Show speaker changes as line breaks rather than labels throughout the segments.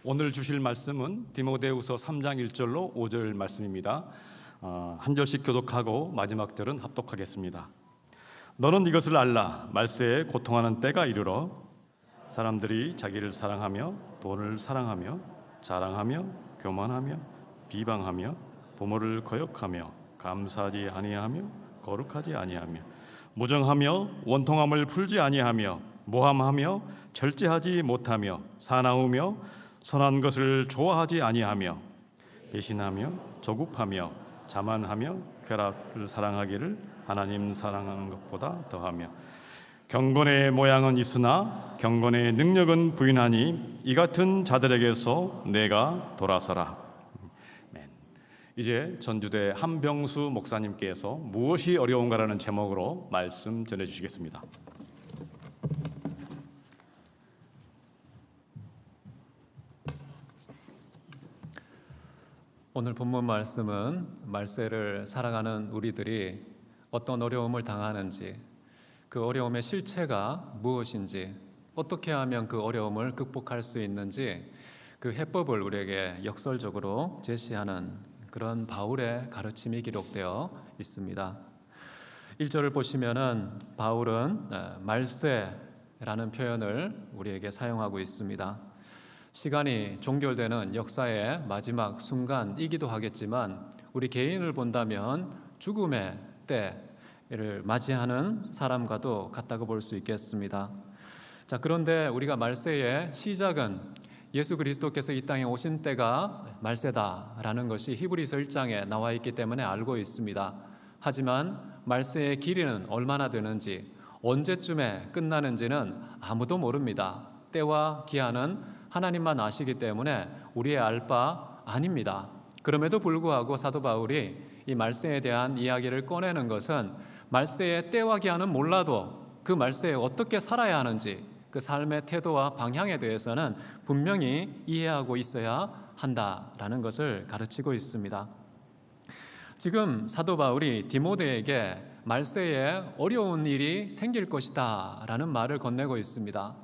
오늘 주실 말씀은 디모데후서 3장 1절로 5절 말씀입니다. 한 절씩 교독하고 마지막 절은 합독하겠습니다. 너는 이것을 알라. 말세에 고통하는 때가 이르러 사람들이 자기를 사랑하며 돈을 사랑하며 자랑하며 교만하며 비방하며 부모를 거역하며 감사하지 아니하며 거룩하지 아니하며 무정하며 원통함을 풀지 아니하며 모함하며 절제하지 못하며 사나우며 선한 것을 좋아하지 아니하며 배신하며 조급하며 자만하며 쾌락을 사랑하기를 하나님 사랑하는 것보다 더하며 경건의 모양은 있으나 경건의 능력은 부인하니 이 같은 자들에게서 내가 돌아서라. 이제 전주대 한병수 목사님께서 무엇이 어려운가라는 제목으로 말씀 전해주시겠습니다.
오늘 본문 말씀은 말세를 살아가는 우리들이 어떤 어려움을 당하는지, 그 어려움의 실체가 무엇인지, 어떻게 하면 그 어려움을 극복할 수 있는지 그 해법을 우리에게 역설적으로 제시하는 그런 바울의 가르침이 기록되어 있습니다. 1절을 보시면은 바울은 말세라는 표현을 우리에게 사용하고 있습니다. 시간이 종결되는 역사의 마지막 순간이기도 하겠지만 우리 개인을 본다면 죽음의 때를 맞이하는 사람과도 같다고 볼 수 있겠습니다. 자, 그런데 우리가 말세의 시작은 예수 그리스도께서 이 땅에 오신 때가 말세다라는 것이 히브리서 1장에 나와 있기 때문에 알고 있습니다. 하지만 말세의 길이는 얼마나 되는지, 언제쯤에 끝나는지는 아무도 모릅니다. 때와 기한은 하나님만 아시기 때문에 우리의 알 바 아닙니다. 그럼에도 불구하고 사도 바울이 이 말세에 대한 이야기를 꺼내는 것은 말세의 때와 기한은 몰라도 그 말세에 어떻게 살아야 하는지, 그 삶의 태도와 방향에 대해서는 분명히 이해하고 있어야 한다라는 것을 가르치고 있습니다. 지금 사도 바울이 디모데에게 말세에 어려운 일이 생길 것이다 라는 말을 건네고 있습니다.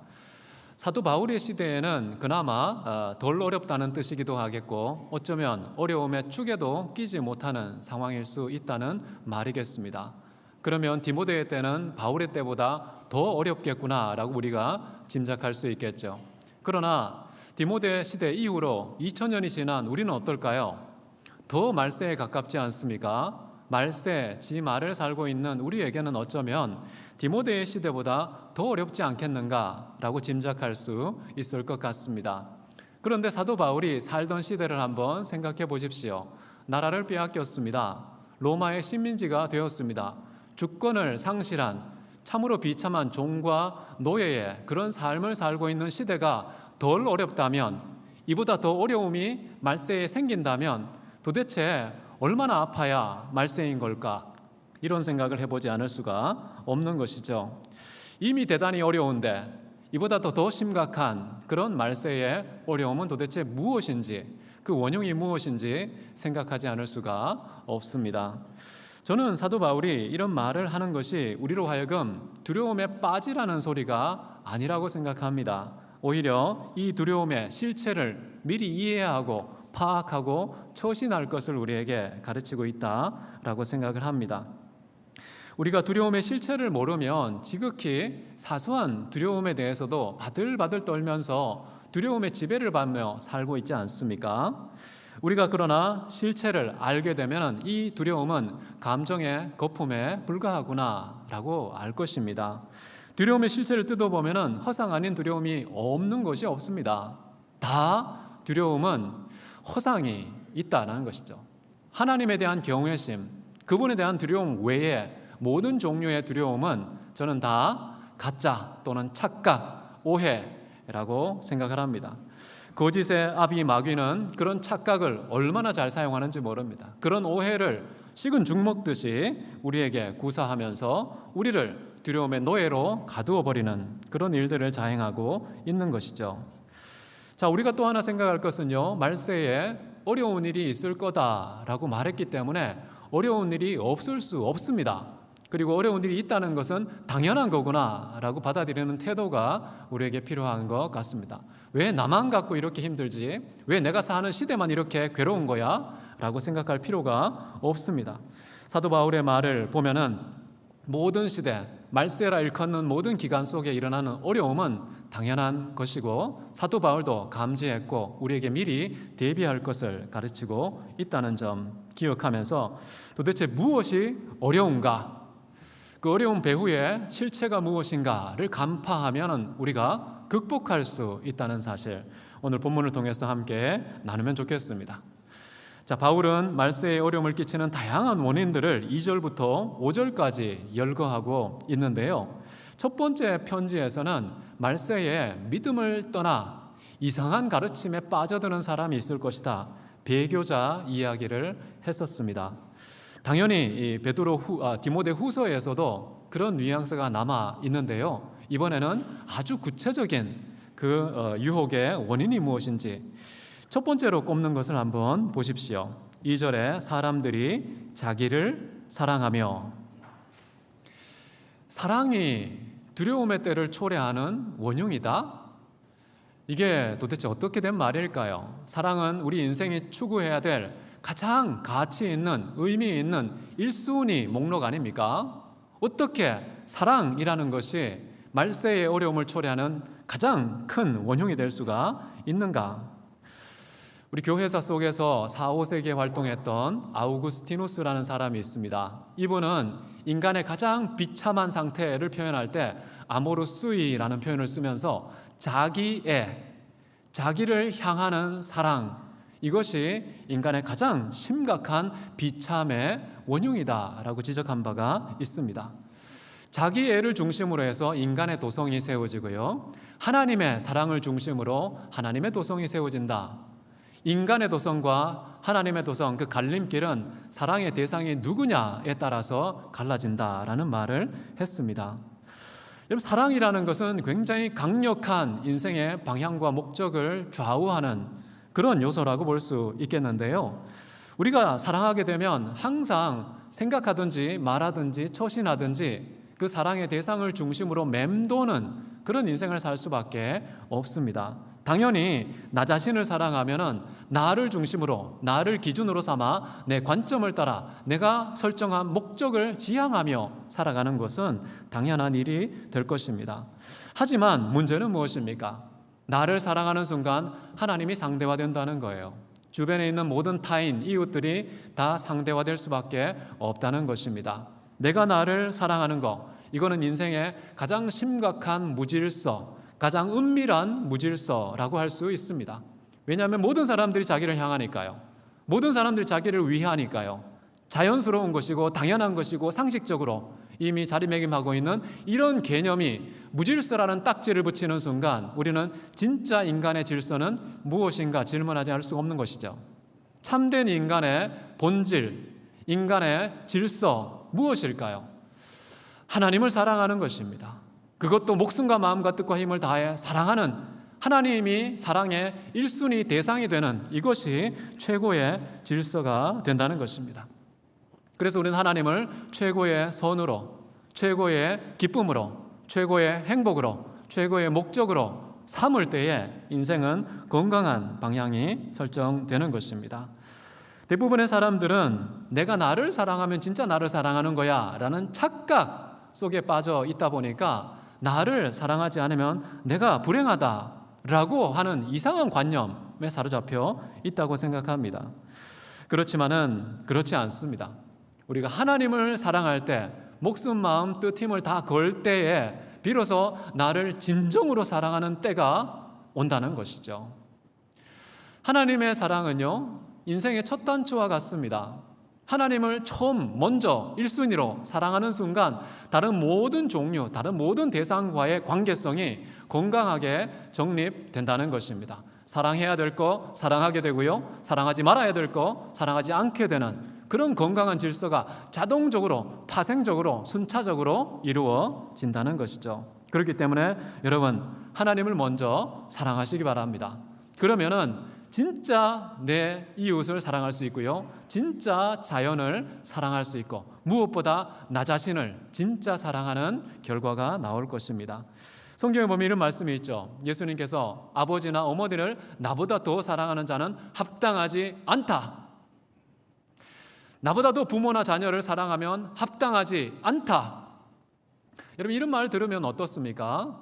사도 바울의 시대에는 그나마 덜 어렵다는 뜻이기도 하겠고, 어쩌면 어려움의 축에도 끼지 못하는 상황일 수 있다는 말이겠습니다. 그러면 디모데 때는 바울의 때보다 더 어렵겠구나라고 우리가 짐작할 수 있겠죠. 그러나 디모데 시대 이후로 2000년이 지난 우리는 어떨까요? 더 말세에 가깝지 않습니까? 말세, 지 말을 살고 있는 우리에게는 어쩌면 디모데의 시대보다 더 어렵지 않겠는가라고 짐작할 수 있을 것 같습니다. 그런데 사도 바울이 살던 시대를 한번 생각해 보십시오. 나라를 빼앗겼습니다. 로마의 식민지가 되었습니다. 주권을 상실한 참으로 비참한 종과 노예의 그런 삶을 살고 있는 시대가 덜 어렵다면, 이보다 더 어려움이 말세에 생긴다면 도대체 얼마나 아파야 말세인 걸까? 이런 생각을 해보지 않을 수가 없는 것이죠. 이미 대단히 어려운데 이보다 더 심각한 그런 말세의 어려움은 도대체 무엇인지, 그 원흉이 무엇인지 생각하지 않을 수가 없습니다. 저는 사도 바울이 이런 말을 하는 것이 우리로 하여금 두려움에 빠지라는 소리가 아니라고 생각합니다. 오히려 이 두려움의 실체를 미리 이해하고 파악하고 처신할 것을 우리에게 가르치고 있다라고 생각을 합니다. 우리가 두려움의 실체를 모르면 지극히 사소한 두려움에 대해서도 바들바들 떨면서 두려움의 지배를 받며 살고 있지 않습니까? 우리가 그러나 실체를 알게 되면 이 두려움은 감정의 거품에 불과하구나라고 알 것입니다. 두려움의 실체를 뜯어보면 허상 아닌 두려움이 없는 것이 없습니다. 다 두려움은 허상이 있다는 것이죠. 하나님에 대한 경외심, 그분에 대한 두려움 외에 모든 종류의 두려움은 저는 다 가짜 또는 착각, 오해라고 생각을 합니다. 거짓의 아비 마귀는 그런 착각을 얼마나 잘 사용하는지 모릅니다. 그런 오해를 식은 죽 먹듯이 우리에게 구사하면서 우리를 두려움의 노예로 가두어 버리는 그런 일들을 자행하고 있는 것이죠. 자, 우리가 또 하나 생각할 것은요, 말세에 어려운 일이 있을 거다라고 말했기 때문에 어려운 일이 없을 수 없습니다. 그리고 어려운 일이 있다는 것은 당연한 거구나라고 받아들이는 태도가 우리에게 필요한 것 같습니다. 왜 나만 갖고 이렇게 힘들지? 왜 내가 사는 시대만 이렇게 괴로운 거야? 라고 생각할 필요가 없습니다. 사도 바울의 말을 보면은 모든 시대, 말세라 일컫는 모든 기간 속에 일어나는 어려움은 당연한 것이고 사도 바울도 감지했고 우리에게 미리 대비할 것을 가르치고 있다는 점 기억하면서 도대체 무엇이 어려운가? 그 어려운 배후에 실체가 무엇인가를 간파하면 우리가 극복할 수 있다는 사실, 오늘 본문을 통해서 함께 나누면 좋겠습니다. 자, 바울은 말세에 어려움을 끼치는 다양한 원인들을 2절부터 5절까지 열거하고 있는데요. 첫 번째 편지에서는 말세에 믿음을 떠나 이상한 가르침에 빠져드는 사람이 있을 것이다, 배교자 이야기를 했었습니다. 당연히 이 디모데 후서에서도 그런 뉘앙스가 남아 있는데요. 이번에는 아주 구체적인 그 유혹의 원인이 무엇인지 첫 번째로 꼽는 것을 한번 보십시오. 2절에 사람들이 자기를 사랑하며, 사랑이 두려움의 때를 초래하는 원흉이다? 이게 도대체 어떻게 된 말일까요? 사랑은 우리 인생이 추구해야 될 가장 가치 있는, 의미 있는 1순위 목록 아닙니까? 어떻게 사랑이라는 것이 말세의 어려움을 초래하는 가장 큰 원흉이 될 수가 있는가? 우리 교회사 속에서 4, 5세기에 활동했던 아우구스티누스라는 사람이 있습니다. 이분은 인간의 가장 비참한 상태를 표현할 때 아모르수이라는 표현을 쓰면서 자기를 향하는 사랑, 이것이 인간의 가장 심각한 비참의 원흉이다라고 지적한 바가 있습니다. 자기 애를 중심으로 해서 인간의 도성이 세워지고요, 하나님의 사랑을 중심으로 하나님의 도성이 세워진다. 인간의 도성과 하나님의 도성, 그 갈림길은 사랑의 대상이 누구냐에 따라서 갈라진다라는 말을 했습니다. 여러분, 사랑이라는 것은 굉장히 강력한 인생의 방향과 목적을 좌우하는 그런 요소라고 볼 수 있겠는데요. 우리가 사랑하게 되면 항상 생각하든지 말하든지 처신하든지 그 사랑의 대상을 중심으로 맴도는 그런 인생을 살 수밖에 없습니다. 당연히 나 자신을 사랑하면은 나를 중심으로, 나를 기준으로 삼아 내 관점을 따라 내가 설정한 목적을 지향하며 살아가는 것은 당연한 일이 될 것입니다. 하지만 문제는 무엇입니까? 나를 사랑하는 순간 하나님이 상대화된다는 거예요. 주변에 있는 모든 타인, 이웃들이 다 상대화될 수밖에 없다는 것입니다. 내가 나를 사랑하는 것, 이거는 인생의 가장 심각한 무질서, 가장 은밀한 무질서라고 할 수 있습니다. 왜냐하면 모든 사람들이 자기를 향하니까요. 모든 사람들이 자기를 위하니까요. 자연스러운 것이고 당연한 것이고 상식적으로 이미 자리매김하고 있는 이런 개념이 무질서라는 딱지를 붙이는 순간 우리는 진짜 인간의 질서는 무엇인가 질문하지 않을 수가 없는 것이죠. 참된 인간의 본질, 인간의 질서 무엇일까요? 하나님을 사랑하는 것입니다. 그것도 목숨과 마음과 뜻과 힘을 다해 사랑하는, 하나님이 사랑의 1순위 대상이 되는 이것이 최고의 질서가 된다는 것입니다. 그래서 우리는 하나님을 최고의 선으로, 최고의 기쁨으로, 최고의 행복으로, 최고의 목적으로 삼을 때에 인생은 건강한 방향이 설정되는 것입니다. 대부분의 사람들은 내가 나를 사랑하면 진짜 나를 사랑하는 거야 라는 착각 속에 빠져 있다 보니까 나를 사랑하지 않으면 내가 불행하다라고 하는 이상한 관념에 사로잡혀 있다고 생각합니다. 그렇지만은 그렇지 않습니다. 우리가 하나님을 사랑할 때 목숨, 마음, 뜻, 힘을 다 걸 때에 비로소 나를 진정으로 사랑하는 때가 온다는 것이죠. 하나님의 사랑은요, 인생의 첫 단추와 같습니다. 하나님을 처음 먼저 1순위로 사랑하는 순간 다른 모든 종류, 다른 모든 대상과의 관계성이 건강하게 정립된다는 것입니다. 사랑해야 될 거 사랑하게 되고요, 사랑하지 말아야 될 거 사랑하지 않게 되는 그런 건강한 질서가 자동적으로, 파생적으로, 순차적으로 이루어진다는 것이죠. 그렇기 때문에 여러분, 하나님을 먼저 사랑하시기 바랍니다. 그러면은 진짜 내 이웃을 사랑할 수 있고요, 진짜 자연을 사랑할 수 있고, 무엇보다 나 자신을 진짜 사랑하는 결과가 나올 것입니다. 성경에 보면 이런 말씀이 있죠. 예수님께서 아버지나 어머니를 나보다 더 사랑하는 자는 합당하지 않다. 나보다 더 부모나 자녀를 사랑하면 합당하지 않다. 여러분, 이런 말을 들으면 어떻습니까?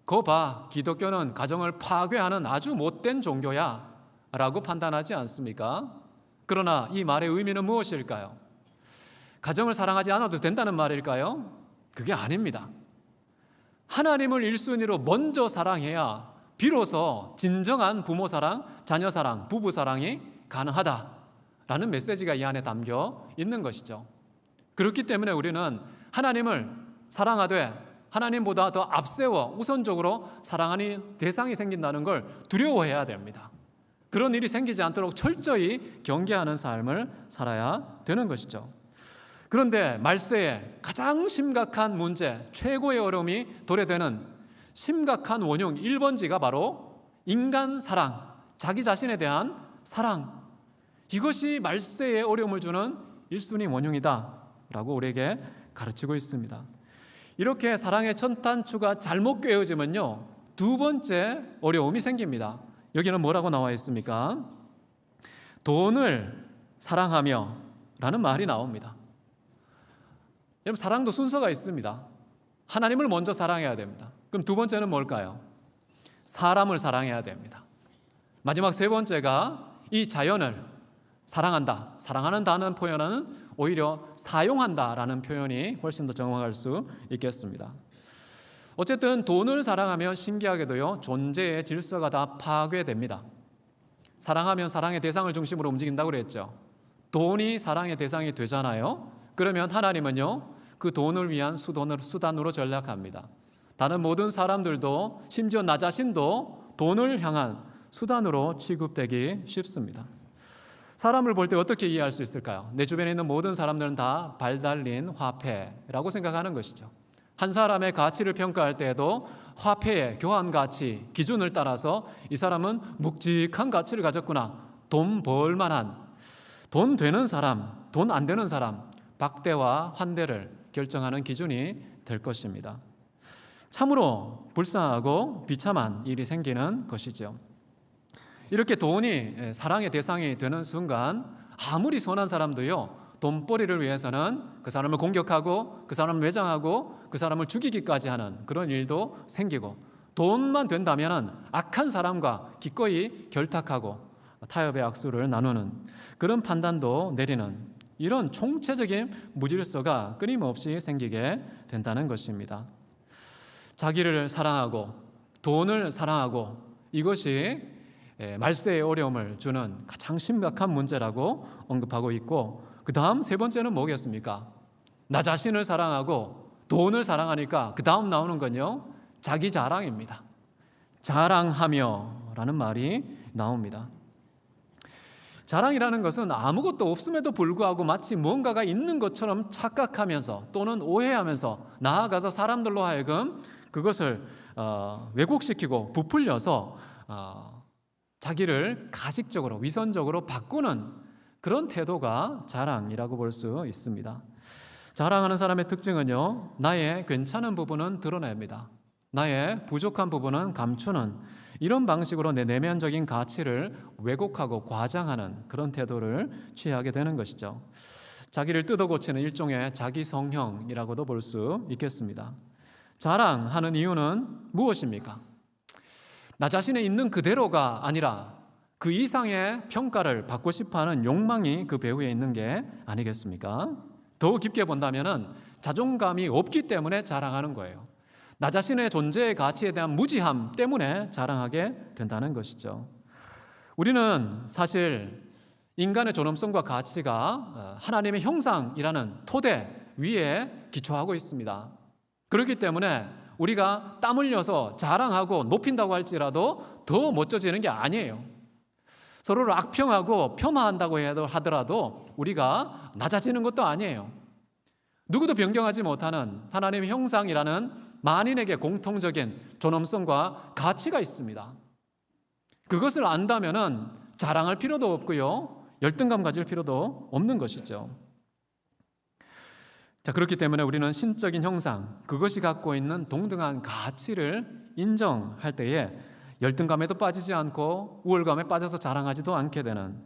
거 봐, 기독교는 가정을 파괴하는 아주 못된 종교야 라고 판단하지 않습니까? 그러나 이 말의 의미는 무엇일까요? 가정을 사랑하지 않아도 된다는 말일까요? 그게 아닙니다. 하나님을 1순위로 먼저 사랑해야 비로소 진정한 부모 사랑, 자녀 사랑, 부부 사랑이 가능하다라는 메시지가 이 안에 담겨 있는 것이죠. 그렇기 때문에 우리는 하나님을 사랑하되 하나님보다 더 앞세워 우선적으로 사랑하는 대상이 생긴다는 걸 두려워해야 됩니다. 그런 일이 생기지 않도록 철저히 경계하는 삶을 살아야 되는 것이죠. 그런데 말세에 가장 심각한 문제, 최고의 어려움이 도래되는 심각한 원흉 1번지가 바로 인간 사랑, 자기 자신에 대한 사랑. 이것이 말세에 어려움을 주는 1순위 원흉이다 라고 우리에게 가르치고 있습니다. 이렇게 사랑의 첫 단추가 잘못 꿰어지면요, 두 번째 어려움이 생깁니다. 여기는 뭐라고 나와 있습니까? 돈을 사랑하며 라는 말이 나옵니다. 여러분, 사랑도 순서가 있습니다. 하나님을 먼저 사랑해야 됩니다. 그럼 두 번째는 뭘까요? 사람을 사랑해야 됩니다. 마지막 세 번째가 이 자연을 사랑한다. 사랑하는 단어 표현은 오히려 사용한다라는 표현이 훨씬 더 정확할 수 있겠습니다. 어쨌든 돈을 사랑하면 신기하게도요, 존재의 질서가 다 파괴됩니다. 사랑하면 사랑의 대상을 중심으로 움직인다고 그랬죠. 돈이 사랑의 대상이 되잖아요. 그러면 하나님은요, 그 돈을 위한 수단으로 전략합니다. 다른 모든 사람들도, 심지어 나 자신도 돈을 향한 수단으로 취급되기 쉽습니다. 사람을 볼 때 어떻게 이해할 수 있을까요? 내 주변에 있는 모든 사람들은 다 발 달린 화폐라고 생각하는 것이죠. 한 사람의 가치를 평가할 때에도 화폐의 교환 가치 기준을 따라서 이 사람은 묵직한 가치를 가졌구나, 돈 벌 만한, 돈 되는 사람, 돈 안 되는 사람, 박대와 환대를 결정하는 기준이 될 것입니다. 참으로 불쌍하고 비참한 일이 생기는 것이죠. 이렇게 돈이 사랑의 대상이 되는 순간 아무리 선한 사람도요, 돈벌이를 위해서는 그 사람을 공격하고 그 사람을 매장하고 그 사람을 죽이기까지 하는 그런 일도 생기고, 돈만 된다면 악한 사람과 기꺼이 결탁하고 타협의 악수를 나누는 그런 판단도 내리는 이런 총체적인 무질서가 끊임없이 생기게 된다는 것입니다. 자기를 사랑하고 돈을 사랑하고, 이것이 말세의 어려움을 주는 가장 심각한 문제라고 언급하고 있고, 그 다음 세 번째는 뭐겠습니까? 나 자신을 사랑하고 돈을 사랑하니까 그 다음 나오는 건요, 자기 자랑입니다. 자랑하며 라는 말이 나옵니다. 자랑이라는 것은 아무것도 없음에도 불구하고 마치 뭔가가 있는 것처럼 착각하면서 또는 오해하면서 나아가서 사람들로 하여금 그것을 왜곡시키고 부풀려서 자기를 가식적으로 위선적으로 바꾸는 그런 태도가 자랑이라고 볼 수 있습니다. 자랑하는 사람의 특징은요, 나의 괜찮은 부분은 드러냅니다. 나의 부족한 부분은 감추는, 이런 방식으로 내 내면적인 가치를 왜곡하고 과장하는 그런 태도를 취하게 되는 것이죠. 자기를 뜯어고치는 일종의 자기 성형이라고도 볼 수 있겠습니다. 자랑하는 이유는 무엇입니까? 나 자신에 있는 그대로가 아니라 그 이상의 평가를 받고 싶어하는 욕망이 그 배후에 있는 게 아니겠습니까? 더 깊게 본다면 자존감이 없기 때문에 자랑하는 거예요. 나 자신의 존재의 가치에 대한 무지함 때문에 자랑하게 된다는 것이죠. 우리는 사실 인간의 존엄성과 가치가 하나님의 형상이라는 토대 위에 기초하고 있습니다. 그렇기 때문에 우리가 땀 흘려서 자랑하고 높인다고 할지라도 더 멋져지는 게 아니에요. 서로를 악평하고 폄하한다고 하더라도 우리가 낮아지는 것도 아니에요. 누구도 변경하지 못하는 하나님의 형상이라는 만인에게 공통적인 존엄성과 가치가 있습니다. 그것을 안다면은 자랑할 필요도 없고요. 열등감 가질 필요도 없는 것이죠. 자, 그렇기 때문에 우리는 신적인 형상, 그것이 갖고 있는 동등한 가치를 인정할 때에 열등감에도 빠지지 않고 우월감에 빠져서 자랑하지도 않게 되는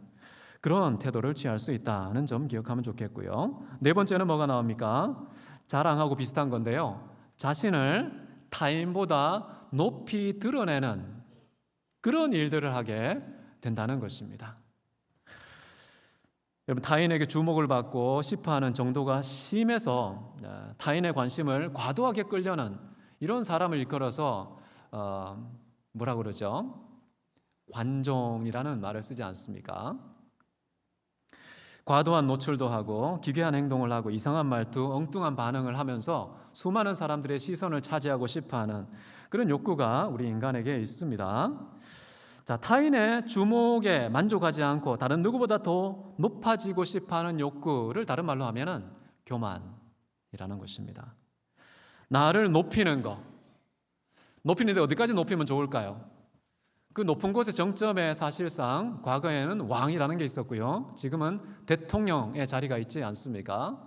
그런 태도를 취할 수 있다는 점 기억하면 좋겠고요. 네 번째는 뭐가 나옵니까? 자랑하고 비슷한 건데요. 자신을 타인보다 높이 드러내는 그런 일들을 하게 된다는 것입니다. 여러분, 타인에게 주목을 받고 싶어하는 정도가 심해서 타인의 관심을 과도하게 끌려는 이런 사람을 일컬어서 뭐라 그러죠? 관종이라는 말을 쓰지 않습니까? 과도한 노출도 하고 기괴한 행동을 하고 이상한 말투, 엉뚱한 반응을 하면서 수많은 사람들의 시선을 차지하고 싶어하는 그런 욕구가 우리 인간에게 있습니다. 자, 타인의 주목에 만족하지 않고 다른 누구보다 더 높아지고 싶어하는 욕구를 다른 말로 하면은 교만이라는 것입니다. 나를 높이는 거. 높이는데 어디까지 높이면 좋을까요? 그 높은 곳의 정점에 사실상 과거에는 왕이라는 게 있었고요. 지금은 대통령의 자리가 있지 않습니까?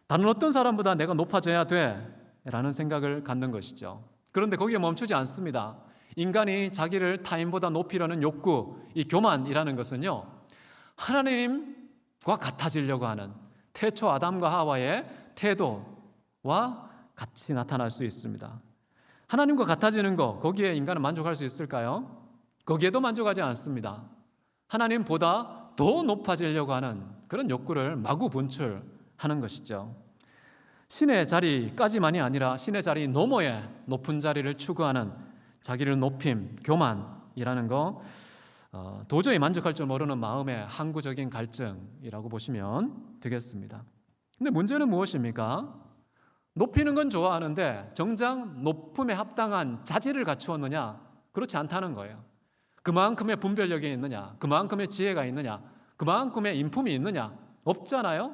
다른 어떤 사람보다 내가 높아져야 돼라는 생각을 갖는 것이죠. 그런데 거기에 멈추지 않습니다. 인간이 자기를 타인보다 높이려는 욕구, 이 교만이라는 것은요, 하나님과 같아지려고 하는 태초 아담과 하와의 태도와 같이 나타날 수 있습니다. 하나님과 같아지는 것, 거기에 인간은 만족할 수 있을까요? 거기에도 만족하지 않습니다. 하나님보다 더 높아지려고 하는 그런 욕구를 마구 분출하는 것이죠. 신의 자리까지만이 아니라 신의 자리 너머의 높은 자리를 추구하는 자기를 높임, 교만이라는 거 도저히 만족할 줄 모르는 마음의 항구적인 갈증이라고 보시면 되겠습니다. 근데 문제는 무엇입니까? 높이는 건 좋아하는데 정작 높음에 합당한 자질을 갖추었느냐? 그렇지 않다는 거예요. 그만큼의 분별력이 있느냐? 그만큼의 지혜가 있느냐? 그만큼의 인품이 있느냐? 없잖아요?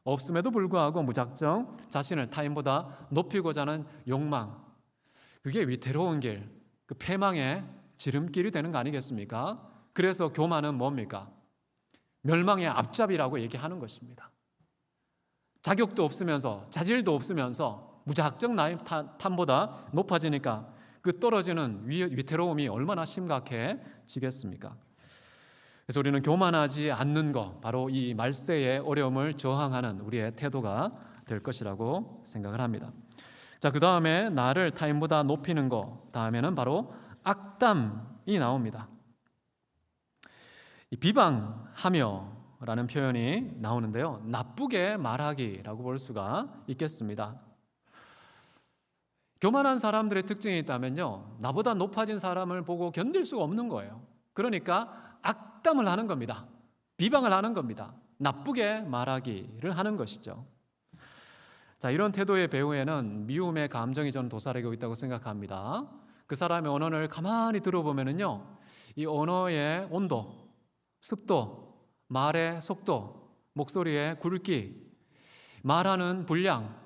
없음에도 불구하고 무작정 자신을 타인보다 높이고자 하는 욕망, 그게 위태로운 길, 그 패망의 지름길이 되는 거 아니겠습니까? 그래서 교만은 뭡니까? 멸망의 앞잡이라고 얘기하는 것입니다. 자격도 없으면서 자질도 없으면서 무작정 나의 탐보다 높아지니까 그 떨어지는 위태로움이 얼마나 심각해지겠습니까? 그래서 우리는 교만하지 않는 것, 바로 이 말세의 어려움을 저항하는 우리의 태도가 될 것이라고 생각을 합니다. 자, 그 다음에 나를 타인보다 높이는 것, 다음에는 바로 악담이 나옵니다. 이 비방하며라는 표현이 나오는데요, 나쁘게 말하기라고 볼 수가 있겠습니다. 교만한 사람들의 특징이 있다면요, 나보다 높아진 사람을 보고 견딜 수가 없는 거예요. 그러니까 악담을 하는 겁니다. 비방을 하는 겁니다. 나쁘게 말하기를 하는 것이죠. 자, 이런 태도의 배후에는 미움의 감정이 저는 도사리고 있다고 생각합니다. 그 사람의 언어를 가만히 들어보면은요, 이 언어의 온도, 습도, 말의 속도, 목소리의 굵기, 말하는 분량,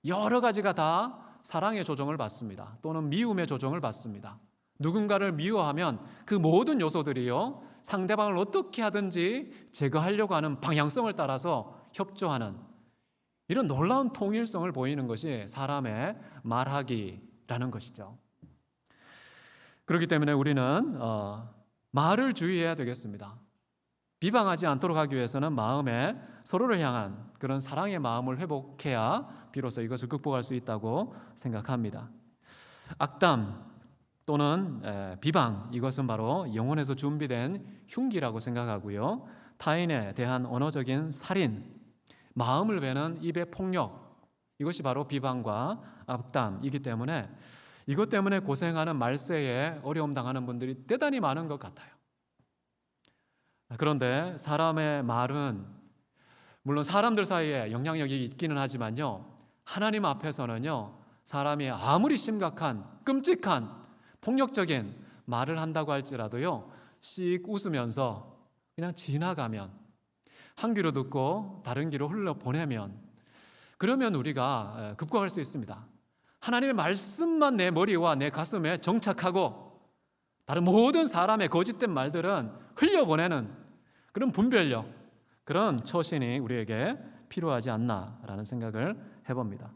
여러 가지가 다 사랑의 조정을 받습니다. 또는 미움의 조정을 받습니다. 누군가를 미워하면 그 모든 요소들이요, 상대방을 어떻게 하든지 제거하려고 하는 방향성을 따라서 협조하는 이런 놀라운 통일성을 보이는 것이 사람의 말하기라는 것이죠. 그렇기 때문에 우리는 말을 주의해야 되겠습니다. 비방하지 않도록 하기 위해서는 마음에 서로를 향한 그런 사랑의 마음을 회복해야 비로소 이것을 극복할 수 있다고 생각합니다. 악담 또는 비방, 이것은 바로 영혼에서 준비된 흉기라고 생각하고요. 타인에 대한 언어적인 살인, 마음을 베는 입의 폭력, 이것이 바로 비방과 악담이기 때문에 이것 때문에 고생하는 말세에 어려움 당하는 분들이 대단히 많은 것 같아요. 그런데 사람의 말은 물론 사람들 사이에 영향력이 있기는 하지만요, 하나님 앞에서는요, 사람이 아무리 심각한 끔찍한 폭력적인 말을 한다고 할지라도요, 씩 웃으면서 그냥 지나가면, 한 귀로 듣고 다른 귀로 흘러보내면, 그러면 우리가 극복할 수 있습니다. 하나님의 말씀만 내 머리와 내 가슴에 정착하고 다른 모든 사람의 거짓된 말들은 흘려보내는 그런 분별력, 그런 처신이 우리에게 필요하지 않나라는 생각을 해봅니다.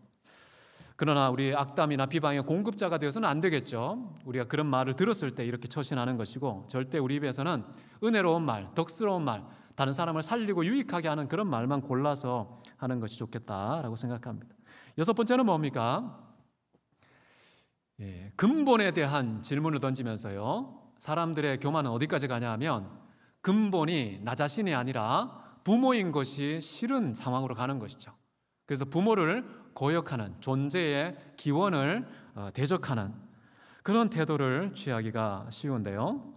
그러나 우리 악담이나 비방의 공급자가 되어서는 안 되겠죠. 우리가 그런 말을 들었을 때 이렇게 처신하는 것이고, 절대 우리 입에서는 은혜로운 말, 덕스러운 말, 다른 사람을 살리고 유익하게 하는 그런 말만 골라서 하는 것이 좋겠다라고 생각합니다. 여섯 번째는 뭡니까? 근본에 대한 질문을 던지면서요, 사람들의 교만은 어디까지 가냐 하면 근본이 나 자신이 아니라 부모인 것이 싫은 상황으로 가는 것이죠. 그래서 부모를 거역하는, 존재의 기원을 대적하는 그런 태도를 취하기가 쉬운데요.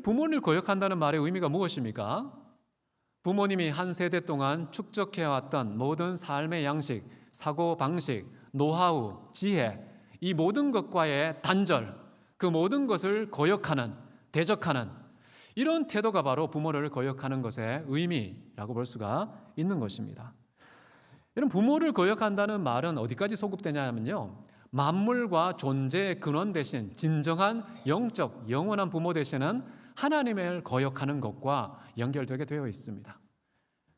부모를 거역한다는 말의 의미가 무엇입니까? 부모님이 한 세대 동안 축적해왔던 모든 삶의 양식, 사고방식, 노하우, 지혜, 이 모든 것과의 단절, 그 모든 것을 거역하는, 대적하는 이런 태도가 바로 부모를 거역하는 것의 의미라고 볼 수가 있는 것입니다. 이런 부모를 거역한다는 말은 어디까지 소급되냐면요, 만물과 존재의 근원 대신 진정한 영적, 영원한 부모 되시는 하나님을 거역하는 것과 연결되게 되어 있습니다.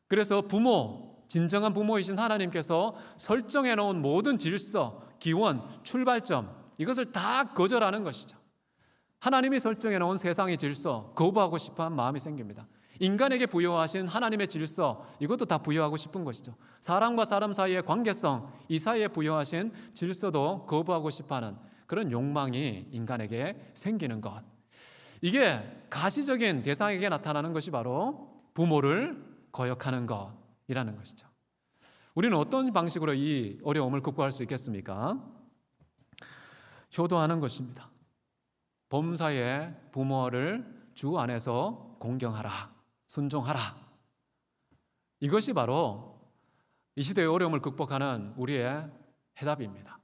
그래서 부모, 진정한 부모이신 하나님께서 설정해 놓은 모든 질서, 기원, 출발점, 이것을 다 거절하는 것이죠. 하나님이 설정해 놓은 세상의 질서 거부하고 싶어하는 마음이 생깁니다. 인간에게 부여하신 하나님의 질서, 이것도 다 부여하고 싶은 것이죠. 사람과 사람 사이의 관계성, 이 사이에 부여하신 질서도 거부하고 싶어하는 그런 욕망이 인간에게 생기는 것, 이게 가시적인 대상에게 나타나는 것이 바로 부모를 거역하는 것이라는 것이죠. 우리는 어떤 방식으로 이 어려움을 극복할 수 있겠습니까? 효도하는 것입니다. 범사의 부모를 주 안에서 공경하라, 순종하라. 이것이 바로 이 시대의 어려움을 극복하는 우리의 해답입니다.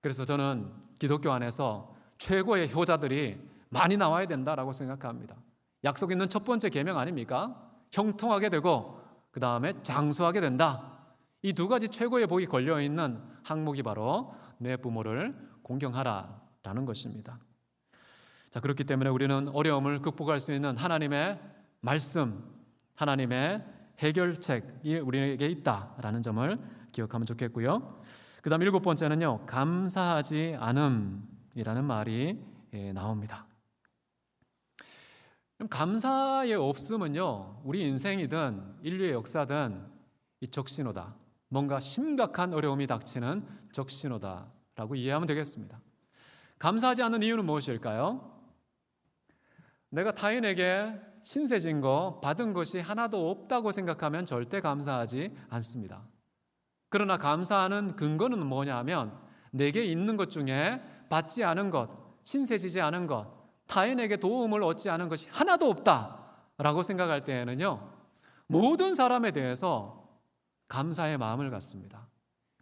그래서 저는 기독교 안에서 최고의 효자들이 많이 나와야 된다라고 생각합니다. 약속 있는 첫 번째 계명 아닙니까? 형통하게 되고 그 다음에 장수하게 된다. 이 두 가지 최고의 복이 걸려있는 항목이 바로 내 부모를 공경하라라는 것입니다. 자, 그렇기 때문에 우리는 어려움을 극복할 수 있는 하나님의 말씀, 하나님의 해결책이 우리에게 있다라는 점을 기억하면 좋겠고요. 그 다음 일곱 번째는요, 감사하지 않음이라는 말이 나옵니다. 감사의 없음은요, 우리 인생이든 인류의 역사든 이 적신호다, 뭔가 심각한 어려움이 닥치는 적신호다라고 이해하면 되겠습니다. 감사하지 않는 이유는 무엇일까요? 내가 타인에게 신세진 거, 받은 것이 하나도 없다고 생각하면 절대 감사하지 않습니다. 그러나 감사하는 근거는 뭐냐 하면 내게 있는 것 중에 받지 않은 것, 신세지지 않은 것, 타인에게 도움을 얻지 않은 것이 하나도 없다라고 생각할 때에는요, 모든 사람에 대해서 감사의 마음을 갖습니다.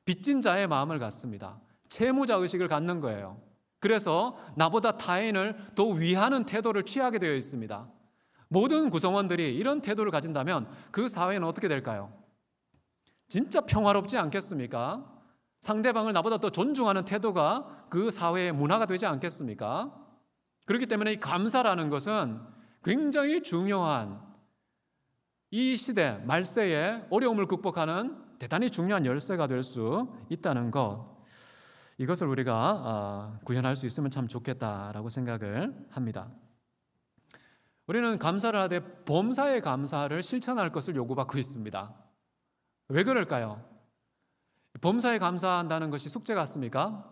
빚진 자의 마음을 갖습니다. 채무자 의식을 갖는 거예요. 그래서 나보다 타인을 더 위하는 태도를 취하게 되어 있습니다. 모든 구성원들이 이런 태도를 가진다면 그 사회는 어떻게 될까요? 진짜 평화롭지 않겠습니까? 상대방을 나보다 더 존중하는 태도가 그 사회의 문화가 되지 않겠습니까? 그렇기 때문에 이 감사라는 것은 굉장히 중요한, 이 시대 말세의 어려움을 극복하는 대단히 중요한 열쇠가 될 수 있다는 것, 이것을 우리가 구현할 수 있으면 참 좋겠다라고 생각을 합니다. 우리는 감사를 하되 범사의 감사를 실천할 것을 요구받고 있습니다. 왜 그럴까요? 범사에 감사한다는 것이 숙제 같습니까?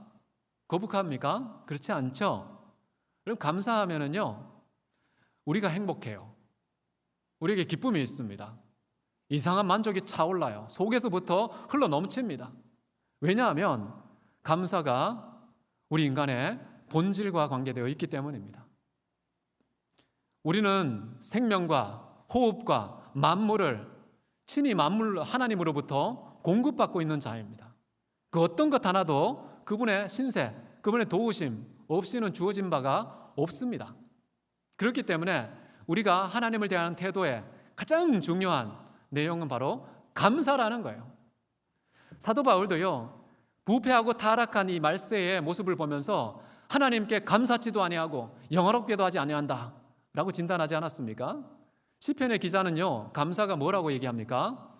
거북합니까? 그렇지 않죠? 그럼 감사하면은요, 우리가 행복해요. 우리에게 기쁨이 있습니다. 이상한 만족이 차올라요. 속에서부터 흘러 넘칩니다. 왜냐하면 감사가 우리 인간의 본질과 관계되어 있기 때문입니다. 우리는 생명과 호흡과 만물을 친히 만물 하나님으로부터 공급받고 있는 자입니다. 그 어떤 것 하나도 그분의 신세, 그분의 도우심 없이는 주어진 바가 없습니다. 그렇기 때문에 우리가 하나님을 대하는 태도의 가장 중요한 내용은 바로 감사라는 거예요. 사도 바울도요, 부패하고 타락한 이 말세의 모습을 보면서 하나님께 감사치도 아니하고 영화롭게도 하지 아니한다 라고 진단하지 않았습니까? 시편의 기자는요, 감사가 뭐라고 얘기합니까?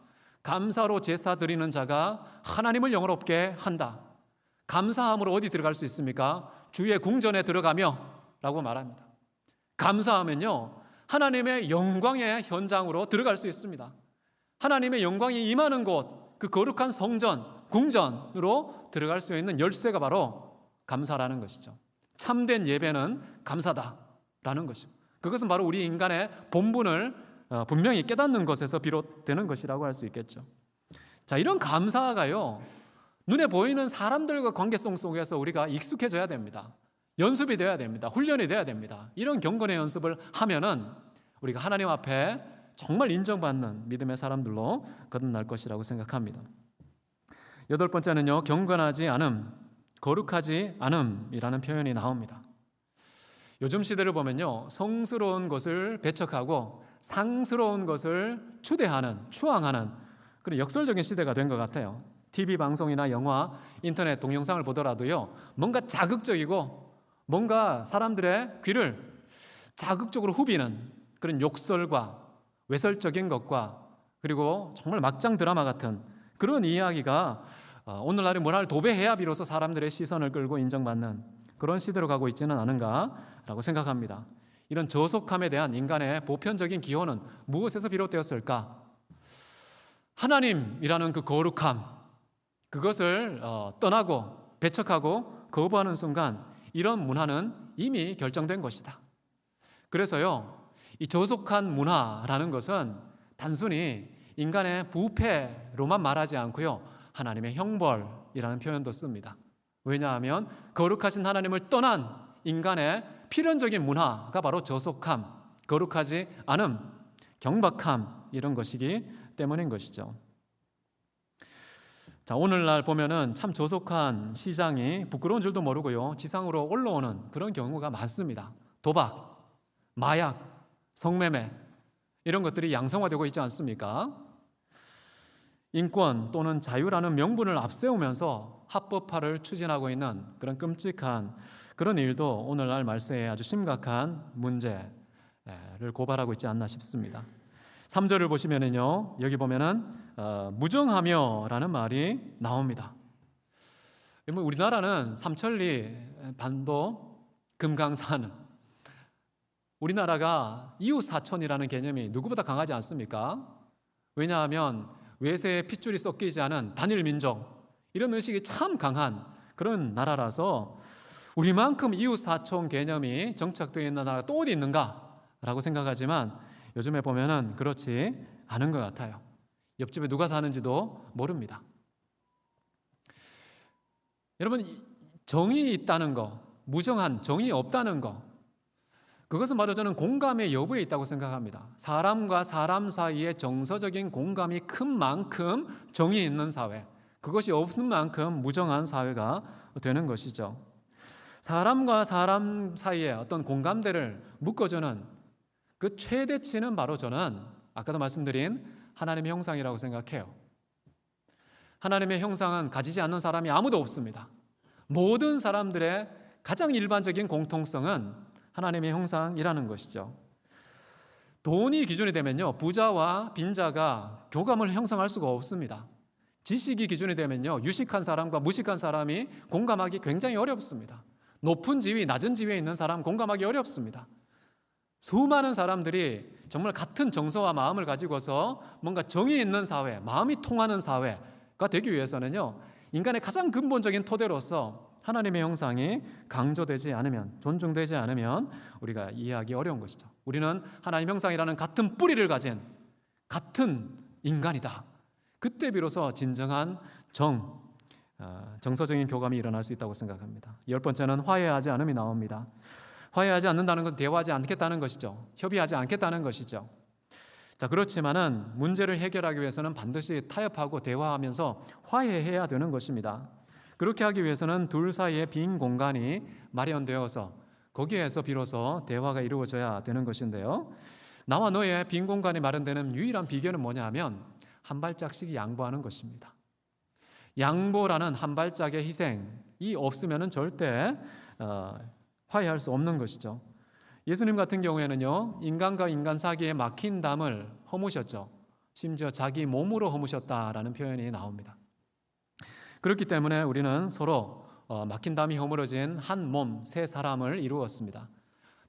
감사로 제사 드리는 자가 하나님을 영화롭게 한다. 감사함으로 어디 들어갈 수 있습니까? 주의 궁전에 들어가며 라고 말합니다. 감사하면요, 하나님의 영광의 현장으로 들어갈 수 있습니다. 하나님의 영광이 임하는 곳, 그 거룩한 성전, 궁전으로 들어갈 수 있는 열쇠가 바로 감사라는 것이죠. 참된 예배는 감사다라는 것이죠. 그것은 바로 우리 인간의 본분을 분명히 깨닫는 것에서 비롯되는 것이라고 할 수 있겠죠. 자, 이런 감사가요, 눈에 보이는 사람들과 관계성 속에서 우리가 익숙해져야 됩니다. 연습이 돼야 됩니다. 훈련이 돼야 됩니다. 이런 경건의 연습을 하면은 우리가 하나님 앞에 정말 인정받는 믿음의 사람들로 거듭날 것이라고 생각합니다. 8번째는요, 경건하지 않음, 거룩하지 않음이라는 표현이 나옵니다. 요즘 시대를 보면요, 성스러운 것을 배척하고 상스러운 것을 추대하는, 추앙하는 그런 역설적인 시대가 된 것 같아요. TV 방송이나 영화, 인터넷 동영상을 보더라도요, 뭔가 자극적이고 뭔가 사람들의 귀를 자극적으로 후비는 그런 욕설과 외설적인 것과 그리고 정말 막장 드라마 같은 그런 이야기가 오늘날의 문화를 도배해야 비로소 사람들의 시선을 끌고 인정받는 그런 시대로 가고 있지는 않은가라고 생각합니다. 이런 저속함에 대한 인간의 보편적인 기호는 무엇에서 비롯되었을까? 하나님이라는 그 거룩함, 그것을 떠나고 배척하고 거부하는 순간 이런 문화는 이미 결정된 것이다. 그래서요, 이 저속한 문화라는 것은 단순히 인간의 부패로만 말하지 않고요, 하나님의 형벌이라는 표현도 씁니다. 왜냐하면 거룩하신 하나님을 떠난 인간의 필연적인 문화가 바로 저속함, 거룩하지 않음, 경박함 이런 것이기 때문인 것이죠. 자, 오늘날 보면은 참 저속한 시장이 부끄러운 줄도 모르고요, 지상으로 올라오는 그런 경우가 많습니다. 도박, 마약, 성매매 이런 것들이 양성화되고 있지 않습니까? 인권 또는 자유라는 명분을 앞세우면서 합법화를 추진하고 있는 그런 끔찍한 그런 일도 오늘날 말세에 아주 심각한 문제를 고발하고 있지 않나 싶습니다. 3절을 보시면은요, 여기 보면은 무정하며라는 말이 나옵니다. 우리나라는 삼천리, 반도, 금강산, 우리나라가 이웃사촌이라는 개념이 누구보다 강하지 않습니까? 왜냐하면 외세의 핏줄이 섞이지 않은 단일 민족, 이런 의식이 참 강한 그런 나라라서 우리만큼 이웃사촌 개념이 정착되어 있는 나라가 또 어디 있는가라고 생각하지만 요즘에 보면은 그렇지 않은 것 같아요. 옆집에 누가 사는지도 모릅니다. 여러분, 정이 있다는 거, 무정한 정이 없다는 거, 그것은 바로 저는 공감의 여부에 있다고 생각합니다. 사람과 사람 사이에 정서적인 공감이 큰 만큼 정이 있는 사회, 그것이 없는 만큼 무정한 사회가 되는 것이죠. 사람과 사람 사이에 어떤 공감대를 묶어주는 그 최대치는 바로 저는 아까도 말씀드린 하나님의 형상이라고 생각해요. 하나님의 형상은 가지지 않는 사람이 아무도 없습니다. 모든 사람들의 가장 일반적인 공통성은 하나님의 형상이라는 것이죠. 돈이 기준이 되면요, 부자와 빈자가 교감을 형성할 수가 없습니다. 지식이 기준이 되면요, 유식한 사람과 무식한 사람이 공감하기 굉장히 어렵습니다. 높은 지위, 낮은 지위에 있는 사람 공감하기 어렵습니다. 수많은 사람들이 정말 같은 정서와 마음을 가지고서 뭔가 정이 있는 사회, 마음이 통하는 사회가 되기 위해서는요, 인간의 가장 근본적인 토대로서 하나님의 형상이 강조되지 않으면, 존중되지 않으면 우리가 이해하기 어려운 것이죠. 우리는 하나님 형상이라는 같은 뿌리를 가진 같은 인간이다. 그때 비로소 진정한 정서적인 교감이 일어날 수 있다고 생각합니다. 10번째는 화해하지 않음이 나옵니다. 화해하지 않는다는 것은 대화하지 않겠다는 것이죠. 협의하지 않겠다는 것이죠. 자, 그렇지만은 문제를 해결하기 위해서는 반드시 타협하고 대화하면서 화해해야 되는 것입니다. 그렇게 하기 위해서는 둘 사이에 빈 공간이 마련되어서 거기에서 비로소 대화가 이루어져야 되는 것인데요, 나와 너의 빈 공간이 마련되는 유일한 비결은 뭐냐 하면 한 발짝씩 양보하는 것입니다. 양보라는 한 발짝의 희생이 없으면 절대 화해할 수 없는 것이죠. 예수님 같은 경우에는요, 인간과 인간 사이에 막힌 담을 허무셨죠. 심지어 자기 몸으로 허무셨다라는 표현이 나옵니다. 그렇기 때문에 우리는 서로 막힌 담이 허물어진 한 몸, 세 사람을 이루었습니다.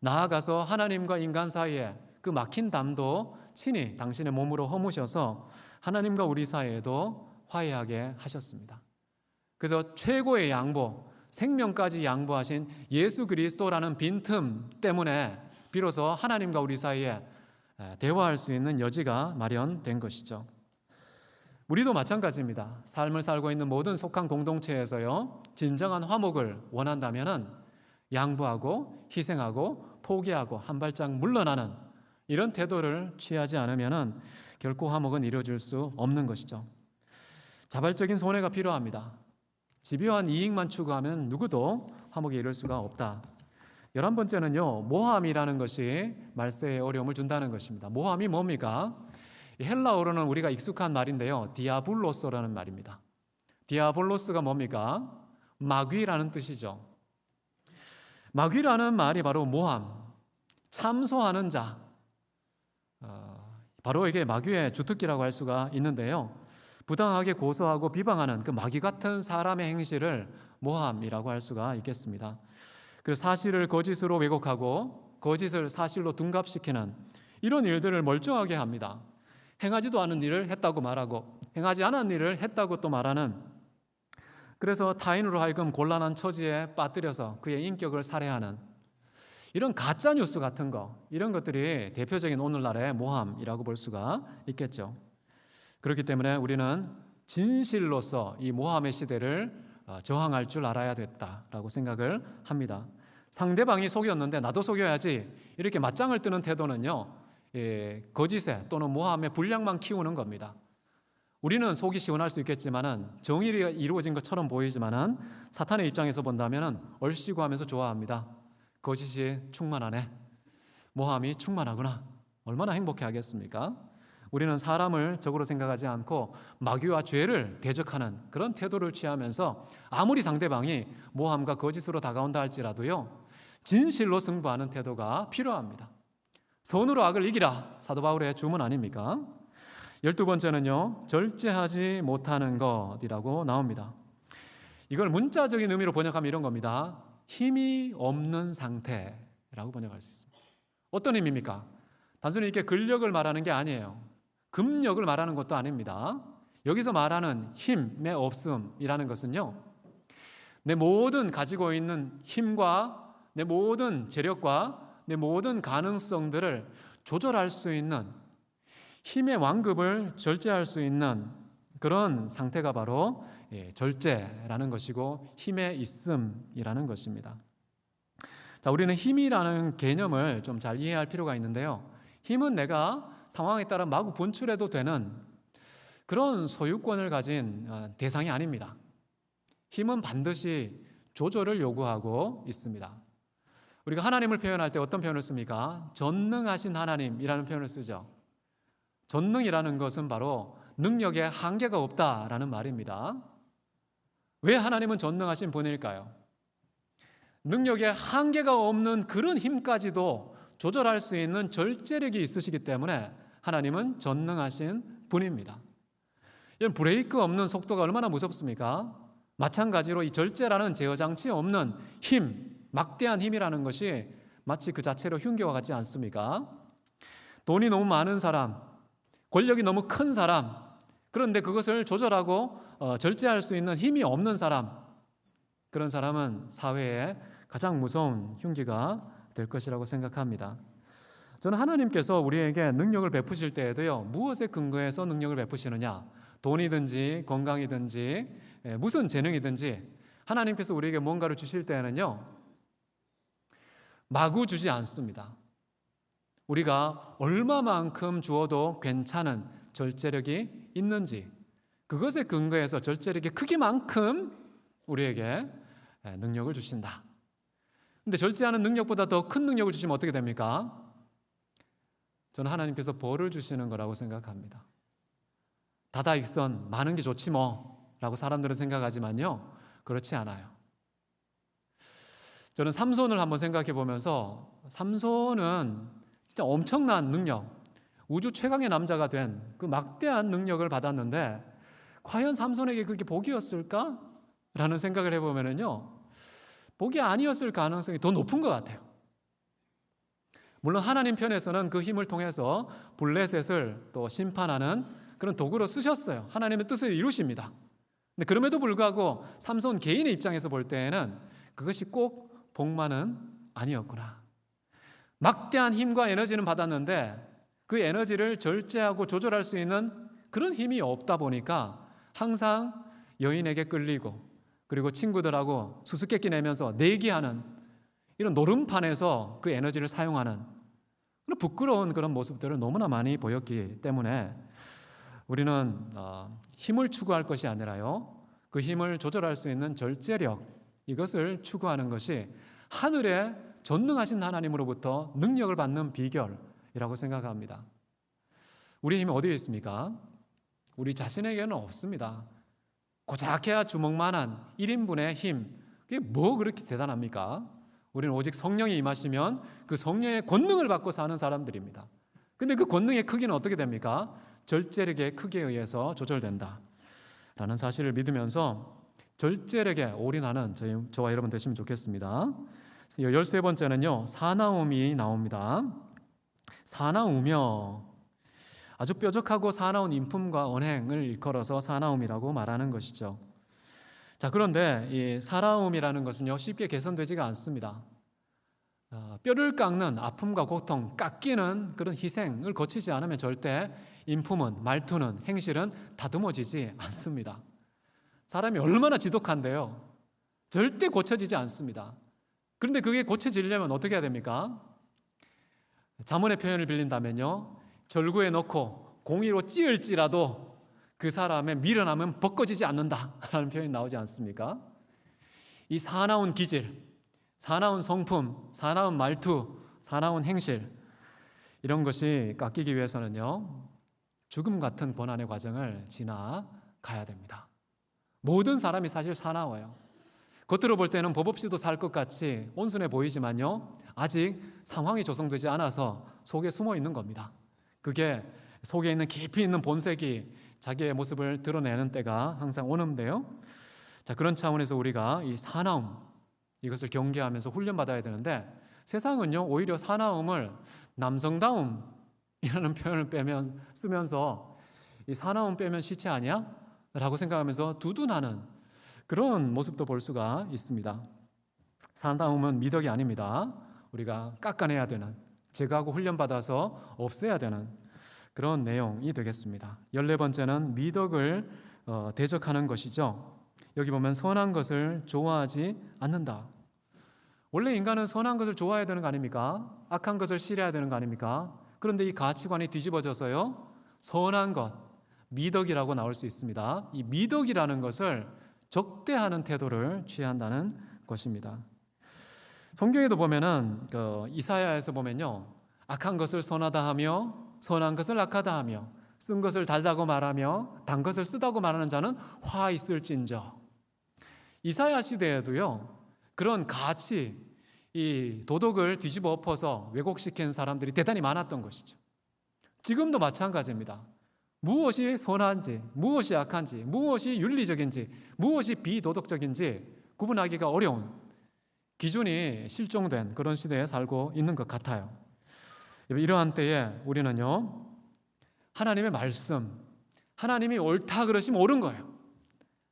나아가서 하나님과 인간 사이에 그 막힌 담도 친히 당신의 몸으로 허무셔서 하나님과 우리 사이에도 화해하게 하셨습니다. 그래서 최고의 양보, 생명까지 양보하신 예수 그리스도라는 빈틈 때문에 비로소 하나님과 우리 사이에 대화할 수 있는 여지가 마련된 것이죠. 우리도 마찬가지입니다. 삶을 살고 있는 모든 속한 공동체에서요, 진정한 화목을 원한다면은 양보하고 희생하고 포기하고 한 발짝 물러나는 이런 태도를 취하지 않으면은 결코 화목은 이루어질 수 없는 것이죠. 자발적인 손해가 필요합니다. 집요한 이익만 추구하면 누구도 화목에 이를 수가 없다. 11번째는요, 모함이라는 것이 말세에 어려움을 준다는 것입니다. 모함이 뭡니까? 헬라어로는 우리가 익숙한 말인데요, 디아블로스라는 말입니다. 디아블로스가 뭡니까? 마귀라는 뜻이죠. 마귀라는 말이 바로 모함, 참소하는 자, 바로 이게 마귀의 주특기라고 할 수가 있는데요, 부당하게 고소하고 비방하는 그 마귀 같은 사람의 행실을 모함이라고 할 수가 있겠습니다. 그래서 사실을 거짓으로 왜곡하고 거짓을 사실로 둔갑시키는 이런 일들을 멀쩡하게 합니다. 행하지도 않은 일을 했다고 말하고 행하지 않은 일을 했다고 또 말하는, 그래서 타인으로 하여금 곤란한 처지에 빠뜨려서 그의 인격을 살해하는 이런 가짜 뉴스 같은 거, 이런 것들이 대표적인 오늘날의 모함이라고 볼 수가 있겠죠. 그렇기 때문에 우리는 진실로서 이 모함의 시대를 저항할 줄 알아야 됐다라고 생각을 합니다. 상대방이 속였는데 나도 속여야지 이렇게 맞짱을 뜨는 태도는요, 거짓에 또는 모함의 분량만 키우는 겁니다. 우리는 속이 시원할 수 있겠지만은 정의가 이루어진 것처럼 보이지만은 사탄의 입장에서 본다면은 얼씨구 하면서 좋아합니다. 거짓이 충만하네, 모함이 충만하구나, 얼마나 행복해 하겠습니까? 우리는 사람을 적으로 생각하지 않고 마귀와 죄를 대적하는 그런 태도를 취하면서 아무리 상대방이 모함과 거짓으로 다가온다 할지라도요, 진실로 승부하는 태도가 필요합니다. 선으로 악을 이기라, 사도 바울의 주문 아닙니까? 12번째는요, 절제하지 못하는 것이라고 나옵니다. 이걸 문자적인 의미로 번역하면 이런 겁니다. 힘이 없는 상태라고 번역할 수 있습니다. 어떤 힘입니까? 단순히 이렇게 근력을 말하는 게 아니에요. 금력을 말하는 것도 아닙니다. 여기서 말하는 힘의 없음이라는 것은요, 내 모든 가지고 있는 힘과 내 모든 재력과 내 모든 가능성들을 조절할 수 있는 힘의 완급을 절제할 수 있는 그런 상태가 바로 절제라는 것이고 힘의 있음이라는 것입니다. 자, 우리는 힘이라는 개념을 좀 잘 이해할 필요가 있는데요, 힘은 내가 상황에 따라 마구 분출해도 되는 그런 소유권을 가진 대상이 아닙니다. 힘은 반드시 조절을 요구하고 있습니다. 우리가 하나님을 표현할 때 어떤 표현을 씁니까? 전능하신 하나님이라는 표현을 쓰죠. 전능이라는 것은 바로 능력에 한계가 없다라는 말입니다. 왜 하나님은 전능하신 분일까요? 능력에 한계가 없는 그런 힘까지도 조절할 수 있는 절제력이 있으시기 때문에 하나님은 전능하신 분입니다. 이런 브레이크 없는 속도가 얼마나 무섭습니까? 마찬가지로 이 절제라는 제어장치 없는 힘, 막대한 힘이라는 것이 마치 그 자체로 흉기와 같지 않습니까? 돈이 너무 많은 사람, 권력이 너무 큰 사람, 그런데 그것을 조절하고 절제할 수 있는 힘이 없는 사람, 그런 사람은 사회에 가장 무서운 흉기가 될 것이라고 생각합니다. 저는 하나님께서 우리에게 능력을 베푸실 때에도요, 무엇에 근거해서 능력을 베푸시느냐, 돈이든지 건강이든지 무슨 재능이든지 하나님께서 우리에게 뭔가를 주실 때에는요, 마구 주지 않습니다. 우리가 얼마만큼 주어도 괜찮은 절제력이 있는지 그것에 근거해서 절제력이 크기만큼 우리에게 능력을 주신다. 근데 절제하는 능력보다 더 큰 능력을 주시면 어떻게 됩니까? 저는 하나님께서 벌을 주시는 거라고 생각합니다. 다다익선 많은 게 좋지 뭐 라고 사람들은 생각하지만요, 그렇지 않아요. 저는 삼손을 한번 생각해 보면서 삼손은 진짜 엄청난 능력, 우주 최강의 남자가 된 그 막대한 능력을 받았는데 과연 삼손에게 그게 복이었을까? 라는 생각을 해보면요, 복이 아니었을 가능성이 더 높은 것 같아요. 물론 하나님 편에서는 그 힘을 통해서 블레셋을 또 심판하는 그런 도구로 쓰셨어요. 하나님의 뜻을 이루십니다. 근데 그럼에도 불구하고 삼손 개인의 입장에서 볼 때에는 그것이 꼭 복만은 아니었구나. 막대한 힘과 에너지는 받았는데 그 에너지를 절제하고 조절할 수 있는 그런 힘이 없다 보니까 항상 여인에게 끌리고, 그리고 친구들하고 수수께끼 내면서 내기하는 이런 노름판에서 그 에너지를 사용하는 그런 부끄러운 그런 모습들을 너무나 많이 보였기 때문에 우리는 힘을 추구할 것이 아니라요, 그 힘을 조절할 수 있는 절제력, 이것을 추구하는 것이 하늘의 전능하신 하나님으로부터 능력을 받는 비결이라고 생각합니다. 우리의 힘이 어디에 있습니까? 우리 자신에게는 없습니다. 고작해야 주먹만한 1인분의 힘, 그게 뭐 그렇게 대단합니까? 우리는 오직 성령이 임하시면 그 성령의 권능을 받고 사는 사람들입니다. 근데 그 권능의 크기는 어떻게 됩니까? 절제력의 크기에 의해서 조절된다 라는 사실을 믿으면서 절제력에 올인하는 저와 여러분 되시면 좋겠습니다. 13번째는요, 사나움이 나옵니다. 사나우며, 아주 뾰족하고 사나운 인품과 언행을 일컬어서 사나움이라고 말하는 것이죠. 자, 그런데 이 사나움이라는 것은요, 쉽게 개선되지가 않습니다. 뼈를 깎는 아픔과 고통, 깎이는 그런 희생을 거치지 않으면 절대 인품은, 말투는, 행실은 다듬어지지 않습니다. 사람이 얼마나 지독한데요, 절대 고쳐지지 않습니다. 그런데 그게 고쳐지려면 어떻게 해야 됩니까? 자문의 표현을 빌린다면요, 절구에 넣고 공이로 찌을지라도 그 사람의 미련함은 벗겨지지 않는다라는 표현이 나오지 않습니까? 이 사나운 기질, 사나운 성품, 사나운 말투, 사나운 행실, 이런 것이 깎이기 위해서는요, 죽음 같은 고난의 과정을 지나가야 됩니다. 모든 사람이 사실 사나워요. 겉으로 볼 때는 법 없이도 살 것 같이 온순해 보이지만요, 아직 상황이 조성되지 않아서 속에 숨어 있는 겁니다. 그게 속에 있는 깊이 있는 본색이 자기의 모습을 드러내는 때가 항상 오는데요. 자, 그런 차원에서 우리가 이 사나움, 이것을 경계하면서 훈련받아야 되는데, 세상은요, 오히려 사나움을 남성다움이라는 표현을 쓰면서 이 사나움 빼면 시체 아니야? 라고 생각하면서 두둔하는 그런 모습도 볼 수가 있습니다. 사나움은 미덕이 아닙니다. 우리가 깎아내야 되는, 제거하고 훈련받아서 없애야 되는 그런 내용이 되겠습니다. 14번째는 미덕을 대적하는 것이죠. 여기 보면 선한 것을 좋아하지 않는다. 원래 인간은 선한 것을 좋아해야 되는 거 아닙니까? 악한 것을 싫어해야 되는 거 아닙니까? 그런데 이 가치관이 뒤집어져서요, 선한 것, 미덕이라고 나올 수 있습니다. 이 미덕이라는 것을 적대하는 태도를 취한다는 것입니다. 성경에도 보면은 이사야에서 보면요, 악한 것을 선하다 하며 선한 것을 악하다 하며 쓴 것을 달다고 말하며 단 것을 쓰다고 말하는 자는 화 있을진저. 이사야 시대에도요, 그런 가치, 이 도덕을 뒤집어 엎어서 왜곡시킨 사람들이 대단히 많았던 것이죠. 지금도 마찬가지입니다. 무엇이 선한지, 무엇이 악한지, 무엇이 윤리적인지, 무엇이 비도덕적인지 구분하기가 어려운 기준이 실종된 그런 시대에 살고 있는 것 같아요. 이러한 때에 우리는요, 하나님의 말씀, 하나님이 옳다 그러시면 옳은 거예요.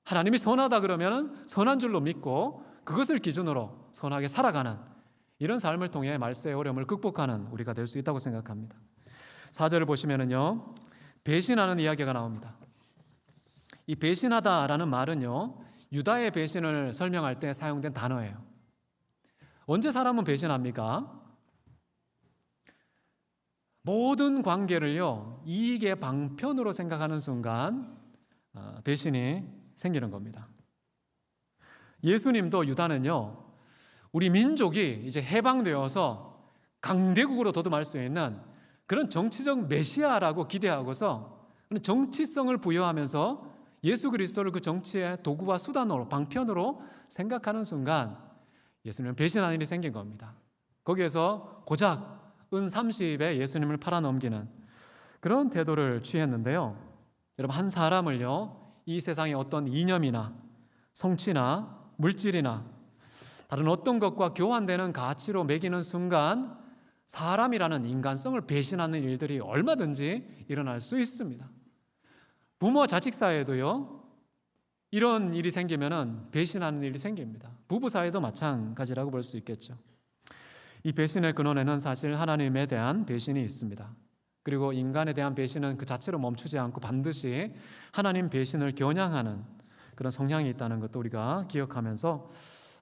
하나님이 선하다 그러면 선한 줄로 믿고 그것을 기준으로 선하게 살아가는 이런 삶을 통해 말세의 어려움을 극복하는 우리가 될 수 있다고 생각합니다. 4절을 보시면은요, 배신하는 이야기가 나옵니다. 이 배신하다라는 말은요, 유다의 배신을 설명할 때 사용된 단어예요. 언제 사람은 배신합니까? 모든 관계를요, 이익의 방편으로 생각하는 순간 배신이 생기는 겁니다. 예수님도 유다는요, 우리 민족이 이제 해방되어서 강대국으로 도듬할 수 있는 그런 정치적 메시아라고 기대하고서 정치성을 부여하면서 예수 그리스도를 그 정치의 도구와 수단으로, 방편으로 생각하는 순간 예수님을 배신하는 일이 생긴 겁니다. 거기에서 고작 은 30에 예수님을 팔아넘기는 그런 태도를 취했는데요. 여러분, 한 사람을요, 이 세상의 어떤 이념이나 성취나 물질이나 다른 어떤 것과 교환되는 가치로 매기는 순간 사람이라는 인간성을 배신하는 일들이 얼마든지 일어날 수 있습니다. 부모와 자식 사이에도요, 이런 일이 생기면은 배신하는 일이 생깁니다. 부부 사이도 마찬가지라고 볼 수 있겠죠. 이 배신의 근원에는 사실 하나님에 대한 배신이 있습니다. 그리고 인간에 대한 배신은 그 자체로 멈추지 않고 반드시 하나님 배신을 겨냥하는 그런 성향이 있다는 것도 우리가 기억하면서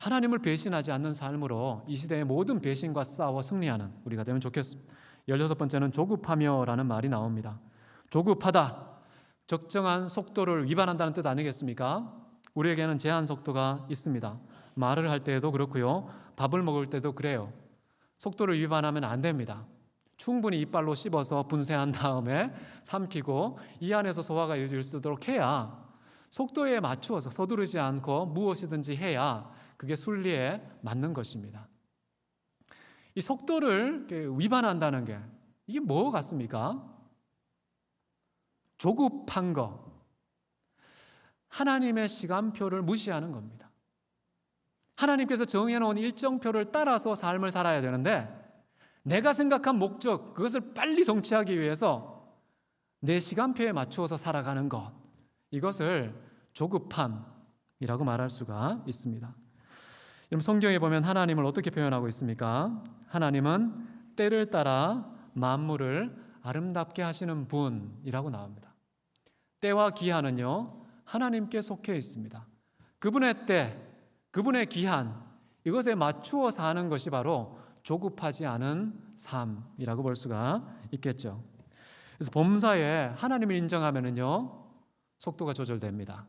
하나님을 배신하지 않는 삶으로 이 시대의 모든 배신과 싸워 승리하는 우리가 되면 좋겠습니다. 16번째는 조급하며라는 말이 나옵니다. 조급하다, 적정한 속도를 위반한다는 뜻 아니겠습니까? 우리에게는 제한 속도가 있습니다. 말을 할 때에도 그렇고요, 밥을 먹을 때도 그래요. 속도를 위반하면 안 됩니다. 충분히 이빨로 씹어서 분쇄한 다음에 삼키고 이 안에서 소화가 이루어질 수 있도록 해야, 속도에 맞추어서 서두르지 않고 무엇이든지 해야 그게 순리에 맞는 것입니다. 이 속도를 위반한다는 게 이게 뭐 같습니까? 조급한 거, 하나님의 시간표를 무시하는 겁니다. 하나님께서 정해놓은 일정표를 따라서 삶을 살아야 되는데 내가 생각한 목적, 그것을 빨리 성취하기 위해서 내 시간표에 맞추어서 살아가는 것, 이것을 조급함이라고 말할 수가 있습니다. 여러분, 성경에 보면 하나님을 어떻게 표현하고 있습니까? 하나님은 때를 따라 만물을 아름답게 하시는 분이라고 나옵니다. 때와 기한은요, 하나님께 속해 있습니다. 그분의 때, 그분의 기한, 이것에 맞추어 사는 것이 바로 조급하지 않은 삶이라고 볼 수가 있겠죠. 그래서 범사에 하나님을 인정하면은요, 속도가 조절됩니다.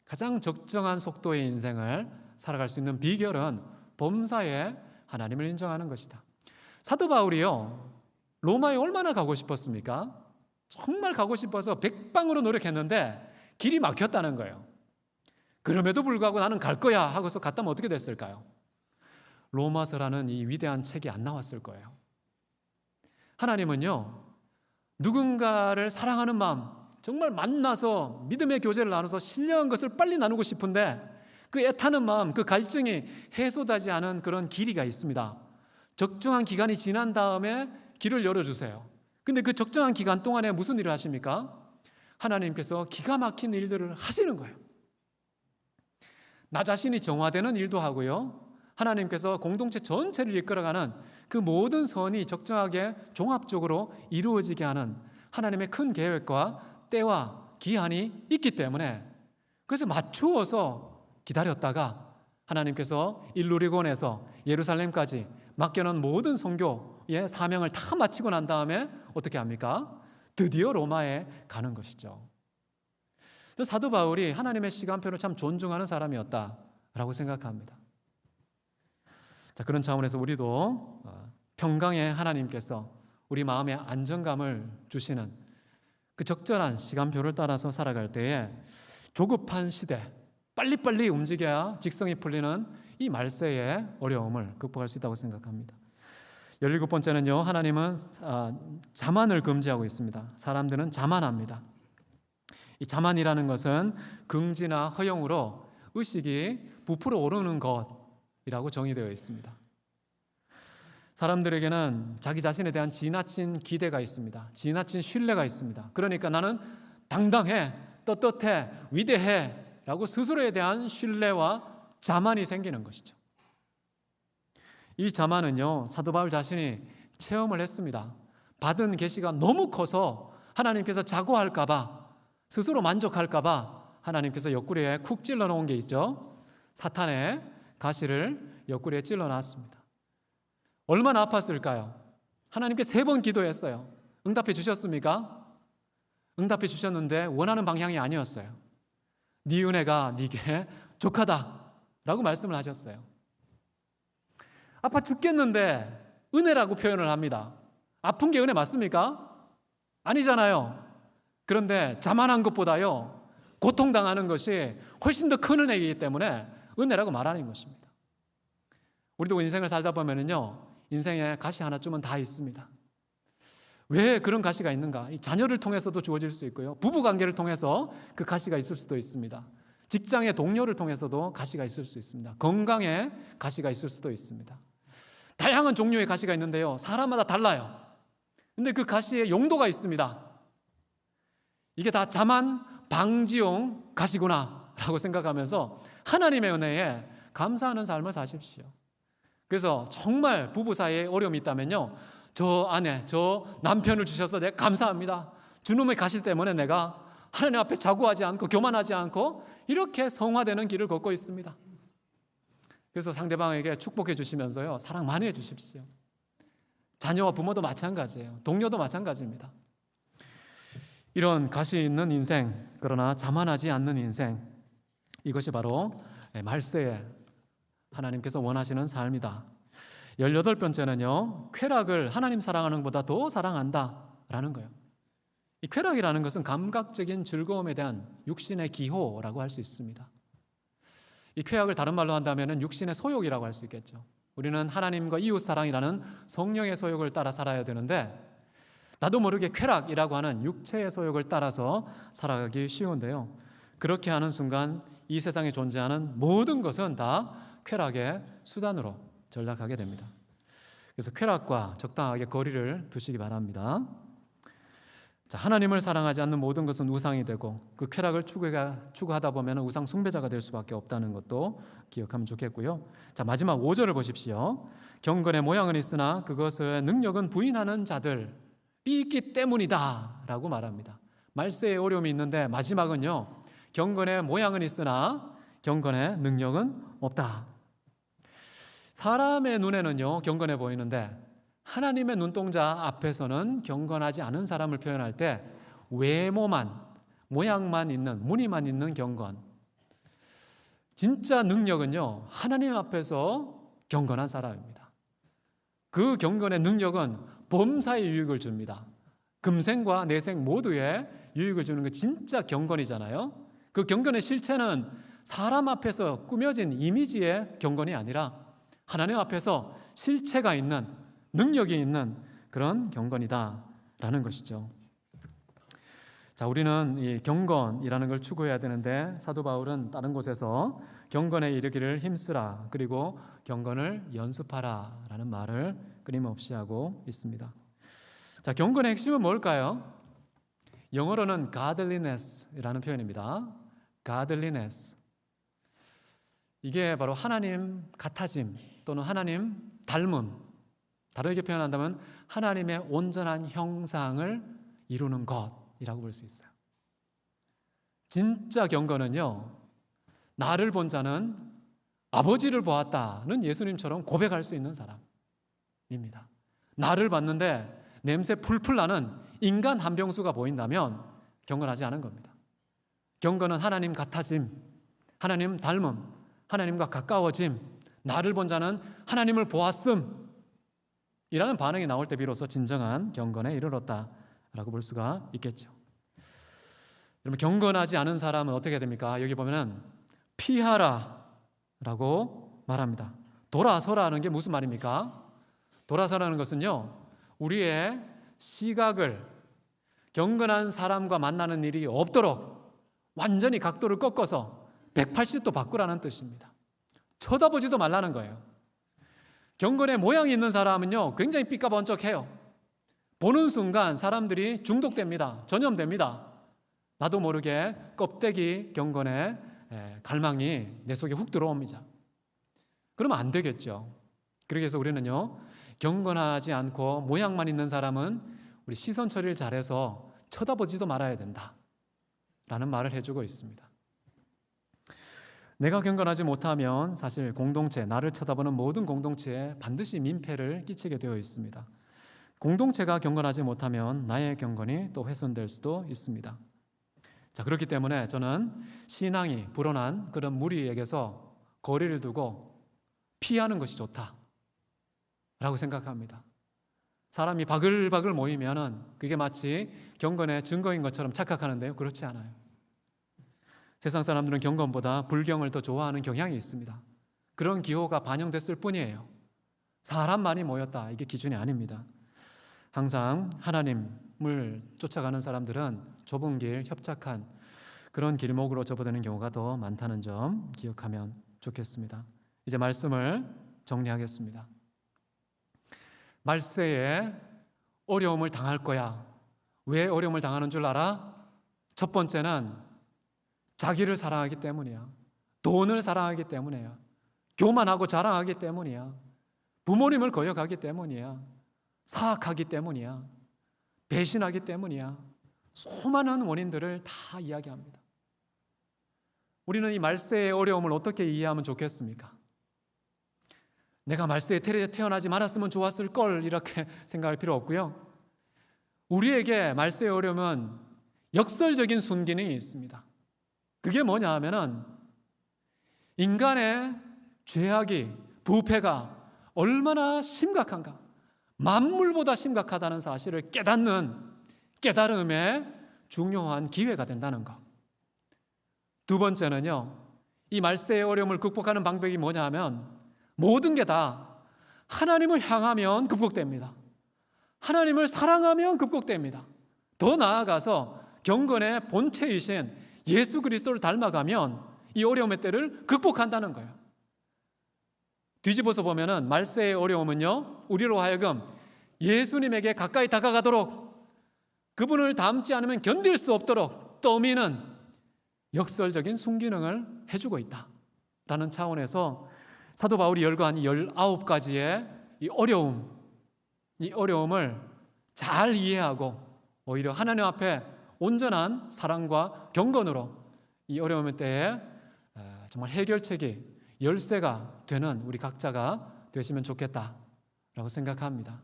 가장 적정한 속도의 인생을 살아갈 수 있는 비결은 범사에 하나님을 인정하는 것이다. 사도 바울이요, 로마에 얼마나 가고 싶었습니까? 정말 가고 싶어서 백방으로 노력했는데 길이 막혔다는 거예요. 그럼에도 불구하고 나는 갈 거야 하고서 갔다면 어떻게 됐을까요? 로마서라는 이 위대한 책이 안 나왔을 거예요. 하나님은요, 누군가를 사랑하는 마음, 정말 만나서 믿음의 교제를 나눠서 신령한 것을 빨리 나누고 싶은데 그 애타는 마음, 그 갈증이 해소되지 않은 그런 길이가 있습니다. 적정한 기간이 지난 다음에 길을 열어주세요. 근데 그 적정한 기간 동안에 무슨 일을 하십니까? 하나님께서 기가 막힌 일들을 하시는 거예요. 나 자신이 정화되는 일도 하고요, 하나님께서 공동체 전체를 이끌어가는 그 모든 선이 적정하게 종합적으로 이루어지게 하는 하나님의 큰 계획과 때와 기한이 있기 때문에, 그래서 맞추어서 기다렸다가 하나님께서 일루리곤에서 예루살렘까지 맡겨놓은 모든 선교의 사명을 다 마치고 난 다음에 어떻게 합니까? 드디어 로마에 가는 것이죠. 사도 바울이 하나님의 시간표를 참 존중하는 사람이었다라고 생각합니다. 자, 그런 차원에서 우리도 평강의 하나님께서 우리 마음에 안정감을 주시는 그 적절한 시간표를 따라서 살아갈 때에 조급한 시대, 빨리빨리 움직여야 직성이 풀리는 이 말세의 어려움을 극복할 수 있다고 생각합니다. 17번째는요, 하나님은 자만을 금지하고 있습니다. 사람들은 자만합니다. 이 자만이라는 것은 긍지나 허영으로 의식이 부풀어 오르는 것이라고 정의되어 있습니다. 사람들에게는 자기 자신에 대한 지나친 기대가 있습니다. 지나친 신뢰가 있습니다. 그러니까 나는 당당해, 떳떳해, 위대해 라고 스스로에 대한 신뢰와 자만이 생기는 것이죠. 이 자만은요, 사도 바울 자신이 체험을 했습니다. 받은 계시가 너무 커서 하나님께서 자고할까 봐, 스스로 만족할까 봐 하나님께서 옆구리에 쿡 찔러 놓은 게 있죠. 사탄의 가시를 옆구리에 찔러 놨습니다. 얼마나 아팠을까요? 하나님께 3번 기도했어요. 응답해 주셨습니까? 응답해 주셨는데 원하는 방향이 아니었어요. 네 은혜가 네게 족하다라고 말씀을 하셨어요. 아파 죽겠는데 은혜라고 표현을 합니다. 아픈 게 은혜 맞습니까? 아니잖아요. 그런데 자만한 것보다요, 고통당하는 것이 훨씬 더 큰 은혜이기 때문에 은혜라고 말하는 것입니다. 우리도 인생을 살다 보면은요, 인생에 가시 하나쯤은 다 있습니다. 왜 그런 가시가 있는가? 이 자녀를 통해서도 주어질 수 있고요, 부부 관계를 통해서 그 가시가 있을 수도 있습니다. 직장의 동료를 통해서도 가시가 있을 수 있습니다. 건강에 가시가 있을 수도 있습니다. 다양한 종류의 가시가 있는데요, 사람마다 달라요. 근데 그 가시의 용도가 있습니다. 이게 다 자만 방지용 가시구나 라고 생각하면서 하나님의 은혜에 감사하는 삶을 사십시오. 그래서 정말 부부 사이에 어려움이 있다면요, 저 아내, 저 남편을 주셔서 내가 감사합니다. 주님의 가시 때문에 내가 하나님 앞에 자고하지 않고 교만하지 않고 이렇게 성화되는 길을 걷고 있습니다. 그래서 상대방에게 축복해 주시면서요, 사랑 많이 해 주십시오. 자녀와 부모도 마찬가지예요. 동료도 마찬가지입니다. 이런 가시 있는 인생, 그러나 자만하지 않는 인생, 이것이 바로 말세에 하나님께서 원하시는 삶이다. 18번째는요, 쾌락을 하나님 사랑하는 것보다 더 사랑한다라는 거예요. 이 쾌락이라는 것은 감각적인 즐거움에 대한 육신의 기호라고 할 수 있습니다. 이 쾌락을 다른 말로 한다면 육신의 소욕이라고 할 수 있겠죠. 우리는 하나님과 이웃 사랑이라는 성령의 소욕을 따라 살아야 되는데, 나도 모르게 쾌락이라고 하는 육체의 소욕을 따라서 살아가기 쉬운데요, 그렇게 하는 순간 이 세상에 존재하는 모든 것은 다 쾌락의 수단으로 전락하게 됩니다. 그래서 쾌락과 적당하게 거리를 두시기 바랍니다. 자, 하나님을 사랑하지 않는 모든 것은 우상이 되고, 그 쾌락을 추구하다 보면 우상 숭배자가 될 수밖에 없다는 것도 기억하면 좋겠고요. 자, 마지막 5절을 보십시오. 경건의 모양은 있으나 그것의 능력은 부인하는 자들이 있기 때문이다 라고 말합니다. 말세에 어려움이 있는데 마지막은요, 경건의 모양은 있으나 경건의 능력은 없다. 사람의 눈에는요, 경건해 보이는데 하나님의 눈동자 앞에서는 경건하지 않은 사람을 표현할 때 외모만, 모양만 있는, 무늬만 있는 경건, 진짜 능력은요, 하나님 앞에서 경건한 사람입니다. 그 경건의 능력은 범사의 유익을 줍니다. 금생과 내생 모두에 유익을 주는 게 진짜 경건이잖아요. 그 경건의 실체는 사람 앞에서 꾸며진 이미지의 경건이 아니라 하나님 앞에서 실체가 있는, 능력이 있는 그런 경건이다라는 것이죠. 자, 우리는 이 경건이라는 걸 추구해야 되는데, 사도 바울은 다른 곳에서 경건에 이르기를 힘쓰라, 그리고 경건을 연습하라라는 말을 끊임없이 하고 있습니다. 자, 경건의 핵심은 뭘까요? 영어로는 godliness라는 표현입니다. godliness. 이게 바로 하나님 같아짐 또는 하나님 닮음, 다르게 표현한다면 하나님의 온전한 형상을 이루는 것이라고 볼 수 있어요. 진짜 경건은요, 나를 본 자는 아버지를 보았다는 예수님처럼 고백할 수 있는 사람입니다. 나를 봤는데 냄새 풀풀 나는 인간 한병수가 보인다면 경건하지 않은 겁니다. 경건은 하나님 같아짐, 하나님 닮음, 하나님과 가까워짐, 나를 본 자는 하나님을 보았음 이라는 반응이 나올 때 비로소 진정한 경건에 이르렀다라고 볼 수가 있겠죠. 여러분, 경건하지 않은 사람은 어떻게 됩니까? 여기 보면은 피하라 라고 말합니다. 돌아서라는 게 무슨 말입니까? 돌아서라는 것은요, 우리의 시각을 경건한 사람과 만나는 일이 없도록 완전히 각도를 꺾어서 180도 바꾸라는 뜻입니다. 쳐다보지도 말라는 거예요. 경건의 모양이 있는 사람은요, 굉장히 삐까번쩍해요. 보는 순간 사람들이 중독됩니다. 전염됩니다. 나도 모르게 껍데기 경건의 갈망이 내 속에 훅 들어옵니다. 그러면 안 되겠죠. 그래서 우리는요, 경건하지 않고 모양만 있는 사람은 우리 시선 처리를 잘해서 쳐다보지도 말아야 된다 라는 말을 해주고 있습니다. 내가 경건하지 못하면 사실 공동체, 나를 쳐다보는 모든 공동체에 반드시 민폐를 끼치게 되어 있습니다. 공동체가 경건하지 못하면 나의 경건이 또 훼손될 수도 있습니다. 자, 그렇기 때문에 저는 신앙이 불어난 그런 무리에게서 거리를 두고 피하는 것이 좋다라고 생각합니다. 사람이 바글바글 모이면 그게 마치 경건의 증거인 것처럼 착각하는데요, 그렇지 않아요. 세상 사람들은 경건보다 불경을 더 좋아하는 경향이 있습니다. 그런 기호가 반영됐을 뿐이에요. 사람 많이 모였다, 이게 기준이 아닙니다. 항상 하나님을 쫓아가는 사람들은 좁은 길, 협착한 그런 길목으로 접어드는 경우가 더 많다는 점 기억하면 좋겠습니다. 이제 말씀을 정리하겠습니다. 말세에 어려움을 당할 거야. 왜 어려움을 당하는 줄 알아? 첫 번째는 자기를 사랑하기 때문이야. 돈을 사랑하기 때문이야. 교만하고 자랑하기 때문이야. 부모님을 거역하기 때문이야. 사악하기 때문이야. 배신하기 때문이야. 수많은 원인들을 다 이야기합니다. 우리는 이 말세의 어려움을 어떻게 이해하면 좋겠습니까? 내가 말세에 태어나지 말았으면 좋았을 걸, 이렇게 생각할 필요 없고요. 우리에게 말세의 어려움은 역설적인 순기능이 있습니다. 그게 뭐냐 하면은 인간의 죄악이, 부패가 얼마나 심각한가, 만물보다 심각하다는 사실을 깨닫는 깨달음의 중요한 기회가 된다는 것. 두 번째는요, 이 말세의 어려움을 극복하는 방법이 뭐냐 하면 모든 게 다 하나님을 향하면 극복됩니다. 하나님을 사랑하면 극복됩니다. 더 나아가서 경건의 본체이신 예수 그리스도를 닮아가면 이 어려움의 때를 극복한다는 거예요. 뒤집어서 보면은 말세의 어려움은요, 우리로 하여금 예수님에게 가까이 다가가도록, 그분을 닮지 않으면 견딜 수 없도록 떠미는 역설적인 순기능을 해주고 있다라는 차원에서 사도 바울이 열거한 19가지의 이 어려움을 잘 이해하고 오히려 하나님 앞에 온전한 사랑과 경건으로 이 어려움의 때에 정말 해결책이 열쇠가 되는 우리 각자가 되시면 좋겠다라고 생각합니다.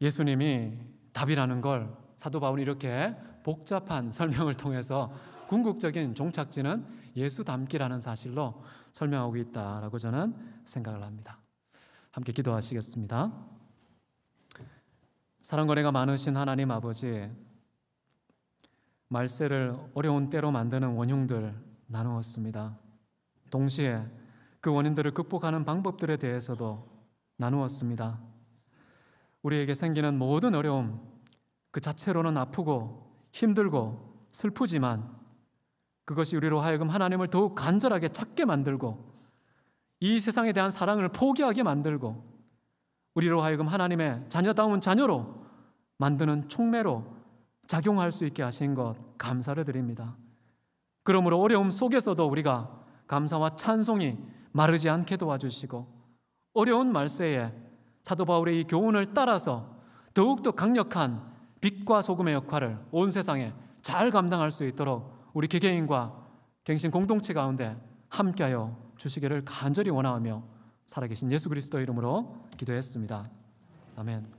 예수님이 답이라는 걸 사도 바울이 이렇게 복잡한 설명을 통해서 궁극적인 종착지는 예수 닮기라는 사실로 설명하고 있다라고 저는 생각을 합니다. 함께 기도하시겠습니다. 사랑과 은혜가 많으신 하나님 아버지, 말세를 어려운 때로 만드는 원흉들 나누었습니다. 동시에 그 원인들을 극복하는 방법들에 대해서도 나누었습니다. 우리에게 생기는 모든 어려움 그 자체로는 아프고 힘들고 슬프지만 그것이 우리로 하여금 하나님을 더욱 간절하게 찾게 만들고 이 세상에 대한 사랑을 포기하게 만들고 우리로 하여금 하나님의 자녀다운 자녀로 만드는 촉매로 작용할 수 있게 하신 것 감사를 드립니다. 그러므로 어려움 속에서도 우리가 감사와 찬송이 마르지 않게 도와주시고 어려운 말세에 사도 바울의 이 교훈을 따라서 더욱더 강력한 빛과 소금의 역할을 온 세상에 잘 감당할 수 있도록 우리 개개인과 갱신 공동체 가운데 함께하여 주시기를 간절히 원하며 살아계신 예수 그리스도 이름으로 기도했습니다. 아멘.